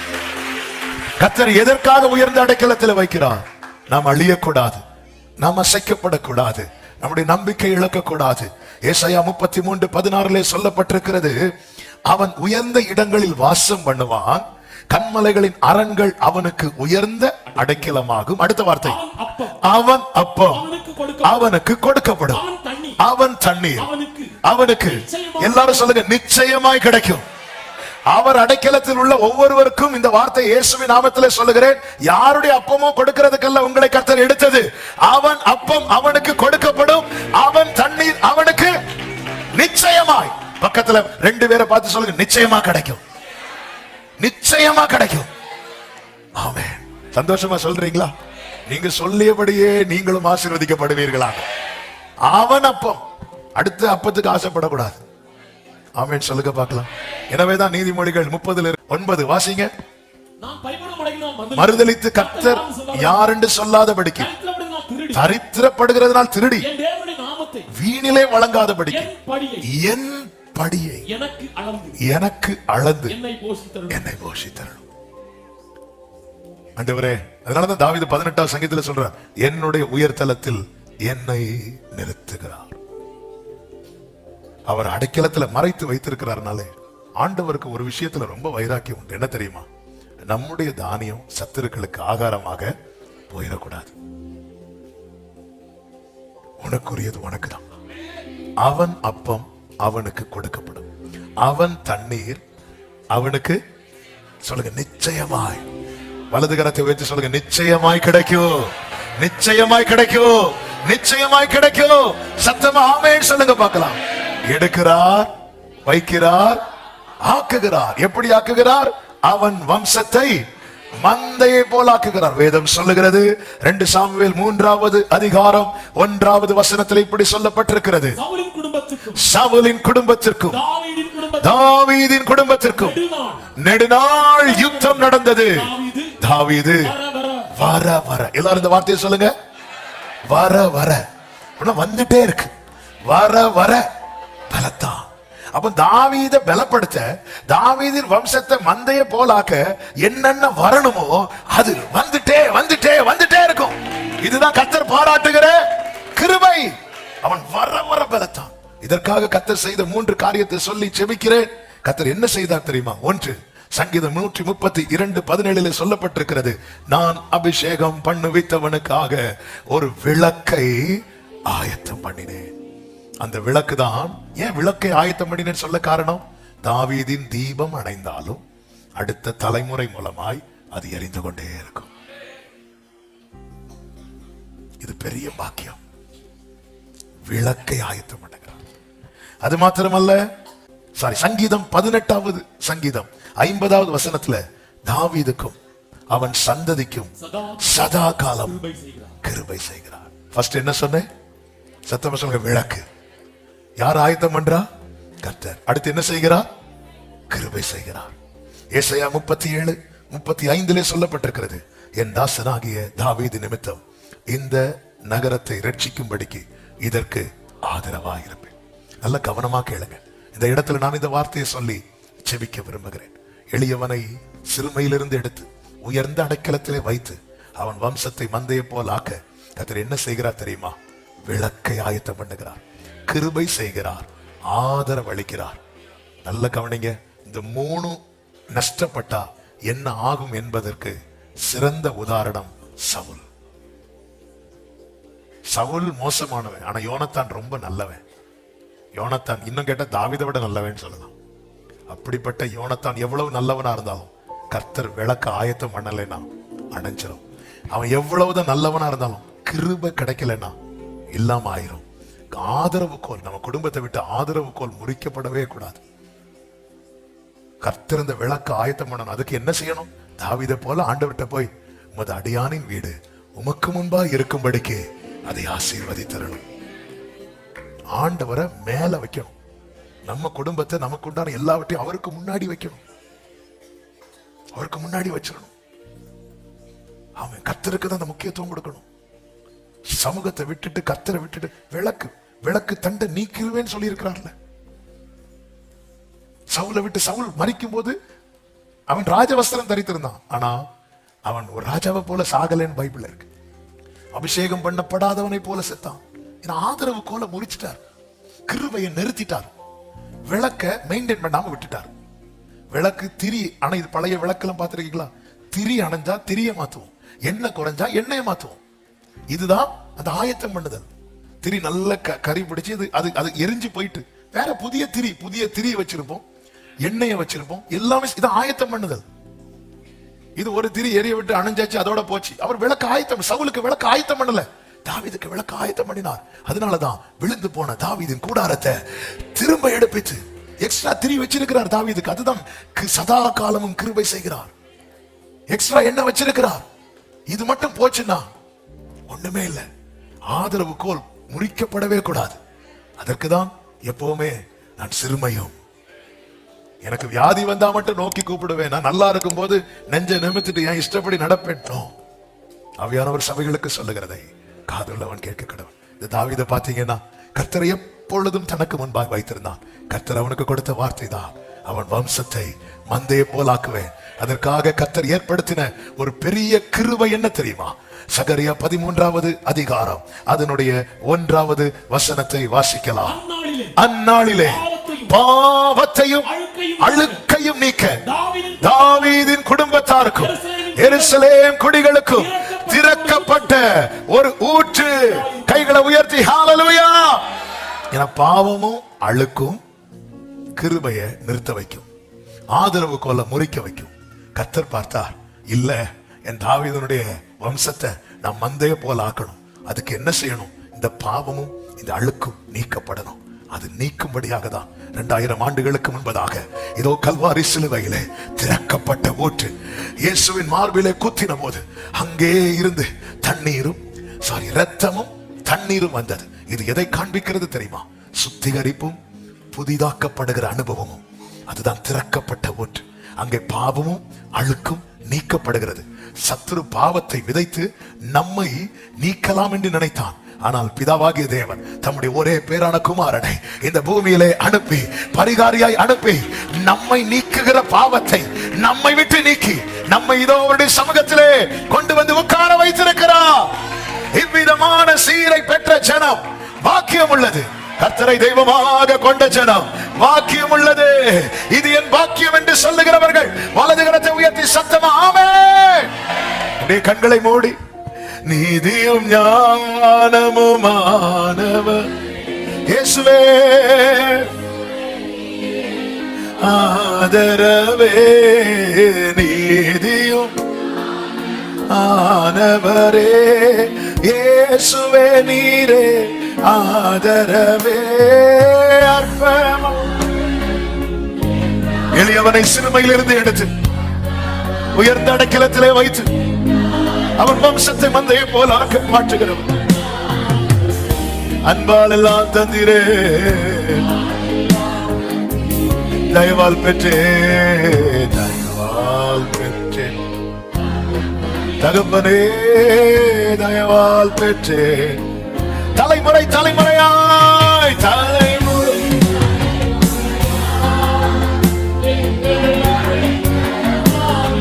கர்த்தர் எதற்காக உயர்ந்த அடைக்கலத்தில் வைக்கிறார்? நாம் அழியக்கூடாது, நாம் அசைக்கப்படக்கூடாது, நம்முடைய நம்பிக்கை இழக்கக்கூடாது. ஏசாயா 33:16 சொல்லப்பட்டிருக்கிறது, அவன் உயர்ந்த இடங்களில் வாசம் பண்ணுவான், கன்மலைகளின் அரண்கள் அவனுக்கு உயர்ந்த அடைக்கலமாகும். அடுத்த வார்த்தை, அவன் அப்பம் அவனுக்கு கொடுக்கப்படும், அவன் தண்ணீர் அவனுக்கு, எல்லாரும் சொல்லுங்க, நிச்சயமாய் கிடைக்கும். அவர் அடைக்கலத்தில் உள்ள ஒவ்வொருவருக்கும் இந்த வார்த்தை இயேசுவின் நாமத்திலே சொல்லுகிறேன், யாருடைய அப்பமோ கொடுக்கிறதுக்கல்ல உங்களை கர்த்தர் எடுத்தது. அவன் அப்பம் அவனுக்கு கொடுக்கப்படும், அவன் தண்ணீர் அவனுக்கு நிச்சயமாய். பக்கத்துல 2 பேரை பார்த்து சொல்லுங்க, நிச்சயமா கிடைக்கும், நிச்சயமா கிடைக்கும். ஆமென். சந்தோஷமா சொல்றீங்களா? நீங்க சொல்லியபடியே நீங்களும் ஆசீர்வதிக்கப்படுவீர்களா? அவன் அப்பம். அடுத்த அப்பத்துக்கு ஆசைப்படக்கூடாது. ஆமென் சொல்லுங்க பார்க்கலாம். எனவேதான் நீதிமொழிகள் 30:9 வாசிங்க. மறுதலித்து கர்த்தர் யார் என்று சொல்லாதபடிக்கு, தரித்திரப்படுகிறதுனால் திருடி வீணிலே வழங்காதபடிக்கு, என் படியை எனக்கு அளந்து என்னை போஷித்தரணும். ஆண்டவரே, அதனாலதான் தாவீது 18வது சங்கீதத்துல சொல்றார், என்னுடைய உயர்தலத்தில் என்னை நிறுத்துகிறார். அவர் அடைக்கலத்துல மறைத்து வைத்திருக்கிறார்னாலே ஆண்டவருக்கு ஒரு விஷயத்துல ரொம்ப வைராக்கியம் உண்டு. என்ன தெரியுமா? நம்முடைய தானியம் சத்துருக்களுக்கு ஆகாரமாக போயிடக்கூடாது. உனக்குரியது உனக்கு தான். அவன் அப்பம் அவனுக்கு கொடுக்கப்படும், அவன் தண்ணீர் அவனுக்கு, சொல்லுங்க, நிச்சயமாய். வலது கரத்தை உயர்த்தி சொல்லுங்க, நிச்சயமாய் கிடைக்கும், நிச்சயமாய் கிடைக்கும், நிச்சயமாய் கிடைக்கும். சத்தமா ஆமென் சொல்லுங்க பார்க்கலாம். எடுக்கிறார், வைக்கிறார், ஆக்குகிறார். எப்படி ஆக்குகிறார்? அவன் வம்சத்தை மந்தையை போல ஆக்குகிறார். வேதம் சொல்லுகிறது, 2 சாமுவேல் 3வது அதிகாரம் 1வது வசனத்தில் இப்படி சொல்லப்பட்டிருக்கிறது, சவுலின் குடும்பத்திற்கும் தாவீதின் குடும்பத்திற்கும் நெடுநாள் யுத்தம் நடந்தது. தாவீது வர வர, எல்லாரும் இந்த வார்த்தையை சொல்லுங்க, வர வர வந்துட்டே இருக்கு, வர வர பலத்தான். அப்ப தாவீதை பலப்படுத்த, தாவீதின் வம்சத்தை மந்தைய போலாக்க என்னென்ன வரணுமோ அது வந்துட்டே வந்துட்டே வந்துட்டே இருக்கும். இதுதான் கர்த்தர் பாராட்டுகிற கிருபை. அவன் வர வர பலத்தான். இதற்காக கர்த்தர் செய்த 3 காரியத்தை சொல்லி செபிக்கிறேன். கர்த்தர் என்ன செய்தார் தெரியுமா? 1, சங்கீதம் 132:17 சொல்லப்பட்டிருக்கிறது, நான் அபிஷேகம் பண்ணுவித்தவனுக்காக ஒரு விளக்கை ஆயத்தம் பண்ணினேன். அந்த விளக்கு தான், ஏன் விளக்கை ஆயத்தம் பண்ணினேன்னு சொல்ல காரணம், தாவீதின் தீபம் அணைந்தாலும் அடுத்த தலைமுறை மூலமாய் அது எரிந்து கொண்டே இருக்கும். இது பெரிய பாக்கியம். விளக்கை ஆயத்தம் பண்ணுகிறார். அது மாத்திரமல்ல, சங்கீதம் 18வது சங்கீதம் 50வது வசனத்துல தாவீதுக்கும் அவன் சந்ததிக்கும் சதா காலம் கிருபை செய்கிறார். ஃபர்ஸ்ட் என்ன சொன்னேன்? சத்தமா சொல்லுங்க, விளக்கு. யார் ஆயத்தம் பண்றா? கர்த்தர். அடுத்து என்ன செய்கிறார்? கிருபை செய்கிறார். ஏசாயா 37:35 சொல்லப்பட்டிருக்கிறது, என் தாசனாகிய தாவீது நிமித்தம் இந்த நகரத்தை ரட்சிக்கும்படிக்கு இதற்கு ஆதரவாக இருப்பேன். நல்ல கவனமா கேளுங்க. இந்த இடத்துல நான் இந்த வார்த்தையை சொல்லி செபிக்க விரும்புகிறேன். எளியவனை சிறுமையிலிருந்து எடுத்து உயர்ந்த அடைக்கலத்திலே வைத்து அவன் வம்சத்தை மந்தைய போல் ஆக்க கர்த்தர் என்ன செய்கிறார் தெரியுமா? விளக்கை ஆயத்தம் பண்ணுகிறார், கிருபை செய்கிறார், ஆதரவு அளிக்கிறார். நல்ல கவனிங்க. இந்த 3 நஷ்டப்பட்டா என்ன ஆகும் என்பதற்கு சிறந்த உதாரணம் சவுல். சவுல் மோசமானவன், ஆனா யோனத்தான் ரொம்ப நல்லவன். யோனத்தான் இன்னும் கேட்ட தாவீதை விட நல்லவன் சொல்லலாம். அப்படிப்பட்ட யோனத்தான் எவ்வளவு நல்லவனா இருந்தாலும் கர்த்தர் விளக்க ஆயத்தம் பண்ணலைன்னா அணைஞ்சிரும். அவன் எவ்வளவுதான் நல்லவனா இருந்தாலும் கிருபை கிடைக்கலன்னா இல்லாம ஆயிரும். ஆதரவு கோல், நம்ம குடும்பத்தை விட்டு ஆதரவு கோல் முறிக்கப்படவே கூடாது. கர்த்தர் இந்த விளக்க ஆயத்தம் பண்ணணும். அதுக்கு என்ன செய்யணும்? தாவீதை போல ஆண்டவர்கிட்ட போய், உமது அடியானின் வீடு உமக்கு முன்பா இருக்கும்படிக்கு அதை ஆசீர்வதித்தரணும். ஆண்டவரை மேல வைக்கணும். நம்ம குடும்பத்தை, நமக்கு உண்டான எல்லாவற்றையும் அவருக்கு முன்னாடி வைக்கணும். அவருக்கு முன்னாடி வச்சிடணும். அவன் கர்த்தருக்கு தான் அந்த முக்கியத்துவம் கொடுக்கணும். சமூகத்தை விட்டுட்டு கர்த்தரை விட்டுட்டு விளக்கு தண்டை நீக்கிருவேன்னு சொல்லி இருக்கிறார்ல. சவுலை விட்டு சவுல் மரிக்கும் போது அவன் ராஜவஸ்திரம் தரித்திருந்தான், ஆனா அவன் ஒரு ராஜாவை போல சாகலன்னு பைபிள் இருக்கு. அபிஷேகம் பண்ணப்படாதவனை போல செத்தான். ஆதரவு கோல முறிச்சிட்டார், கிருபையை நிறுத்திட்டார், விளக்க மெயின்டைன் பண்ணாம விட்டுட்டார். விளக்கு திரி, ஆனா இது பழைய விளக்கெல்லாம் பார்த்திருக்கீங்களா? திரி அணைஞ்சா திரிய மாத்துவோம், எண்ணெய் குறைஞ்சா எண்ணெயை மாத்துவோம். இதுதான் அந்த ஆயத்தம் பண்ணுதல். திரி நல்ல கறி பிடிச்சு அது எரிஞ்சு போயிட்டு வேற புதிய திரி வச்சிருப்போம், எண்ணெயை வச்சிருப்போம், எல்லாமே இதான் ஆயத்தம் பண்ணுதல். இது ஒரு திரி எரிய விட்டு அணைஞ்சாச்சு, அதோட போச்சு. அவர் விளக்கு ஆயத்தம், சவுலுக்கு விளக்கு ஆயத்தம் பண்ணல, தாவீதுக்கு விளக்கு ஆயத்தம் பண்ணினார். அதனாலதான் விழுந்து போன தாவீதின் கூடாரத்தை திரும்ப எடுப்பித்து எக்ஸ்ட்ரா திரி வச்சிருக்கிறார் தாவீதுக்கு. அதுதான் சதா காலமும் கிருபை செய்கிறார். எக்ஸ்ட்ரா என்ன வச்சிருக்கிறார். இது மட்டும் போச்சுன்னா ஒண்ணுமே இல்லை. ஆதரவு கோல் முறிக்கப்படவே கூடாது. அதற்குதான் எப்பவுமே நான் சிறுமையும், எனக்கு வியாதி வந்தா மட்டும் நோக்கி கூப்பிடுவேன். நான் நல்லா இருக்கும் போது நெஞ்ச நிமித்திட்டு என் இஷ்டப்படி நடப்பேன். ஆவியானவர் சபைகளுக்கு சொல்லுகிறதை காதுள்ளவன் கேட்க கடவன். இந்த தாவீதை பாத்தீங்கன்னா கர்த்தரை எப்பொழுதும் தனக்கு முன்பாக வைத்திருந்தான். கர்த்தர் அவனுக்கு கொடுத்த வார்த்தை தான், அவன் வம்சத்தை மந்தையை போலாக்குவேன். அதற்காக கர்த்தர் ஏற்படுத்தின ஒரு பெரிய கிருபை என்ன தெரியுமா? சகரியா 13வது அதிகாரம் அதனுடைய 1வது வசனத்தை வாசிக்கலாம். அந்நாளிலே பாவத்தையும் அழுக்கையும் நீக்க தாவீதின் குடும்பத்தாருக்கும் எருசலேம் குடிகளுக்கும் திறக்கப்பட்ட ஒரு ஊற்று. கைகளை உயர்த்தி ஹல்லேலூயா. என பாவமும் அழுக்கும் கிருபையை நிறுத்த வைக்கும், ஆதரவு கொள்ள முறிக்க வைக்கும். கர்த்தர் பார்த்தார், இல்ல என் தாவீதுனுடைய வம்சத்தை நான் மந்தைய போல ஆக்கணும். அதுக்கு என்ன செய்யணும்? இந்த பாவமும் இந்த அழுக்கும் நீக்கப்படணும். அது நீக்கும்படியாக தான் 2000 ஆண்டுகளுக்கு முன்பதாக இதோ கல்வாரி சிலுவையிலே திறக்கப்பட்ட ஊற்று இயேசுவின் மார்பிலே குத்தின போது அங்கே இருந்து இரத்தமும் தண்ணீரும் வந்தது. இது எதை காண்பிக்கிறது தெரியுமா? சுத்திகரிப்பும் புதிதாக்கப்படுகிற அனுபவமும். அதுதான் திறக்கப்பட்ட ஊற்று. அங்கே பாவமும் அழுக்கும் நீக்கப்படுகிறது. சத்துரு பாவத்தை விதைத்து நம்மை நீக்கலாம் என்று நினைத்தான். ஆனால் பிதாவாகிய தேவன் தம்முடைய ஒரே பேரான குமாரனை இந்த பூமியிலே அனுப்பி, பரிகாரியாய் அனுப்பி, நம்மை நீக்குகிற பாவத்தை நம்மை விட்டு நீக்கி நம்மை இதோ அவருடைய சமூகத்திலே கொண்டு வந்து உட்கார வைத்திருக்கிறார். இவ்விதமான சீரை பெற்ற ஜனம் பாக்கியம் உள்ளது. கர்த்தரை தெய்வமாக கொண்ட ஜனம் பாக்கியம் உள்ளது. இது என் பாக்கியம் என்று சொல்லுகிறவர்கள் வலது கரத்தை உயர்த்தி சத்தமா ஆமென். அப்படியே கண்களை மூடி, நீதியும் ஞானமுமானவர் இயேசுவே, ஆதரவே, நீதியும் ஆனவரே, இயேசுவே நீரே ஆதரவே, அற்பம். எளியவனை சிறுமையிலிருந்து எடுத்து உயர்ந்த அடைக்கலத்திலே வைத்து அவன் வம்சத்தை மந்தையை போல ஆக்க மாற்றுகிறவன். அன்பால் எல்லாம் தந்திரே, தயவால் பெற்றே, தயவால் பெற்றே, தகப்பனே தயவால் பெற்றே, தலைமுறை தலைமுறையாய் தலைமுறை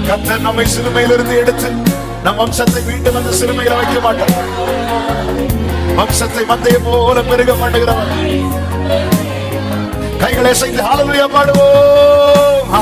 கர்த்தர் நம்மை சிறுமையிலிருந்து எடுத்து நம் வம்சத்தை மீண்டும் அந்த சிறுமையில வைக்க மாட்டார். வம்சத்தை மந்தையை போல பெருக பண்ணுகிறவர். கைகளை செய்து ஹல்லேலூயா பாடுவோம். ஆ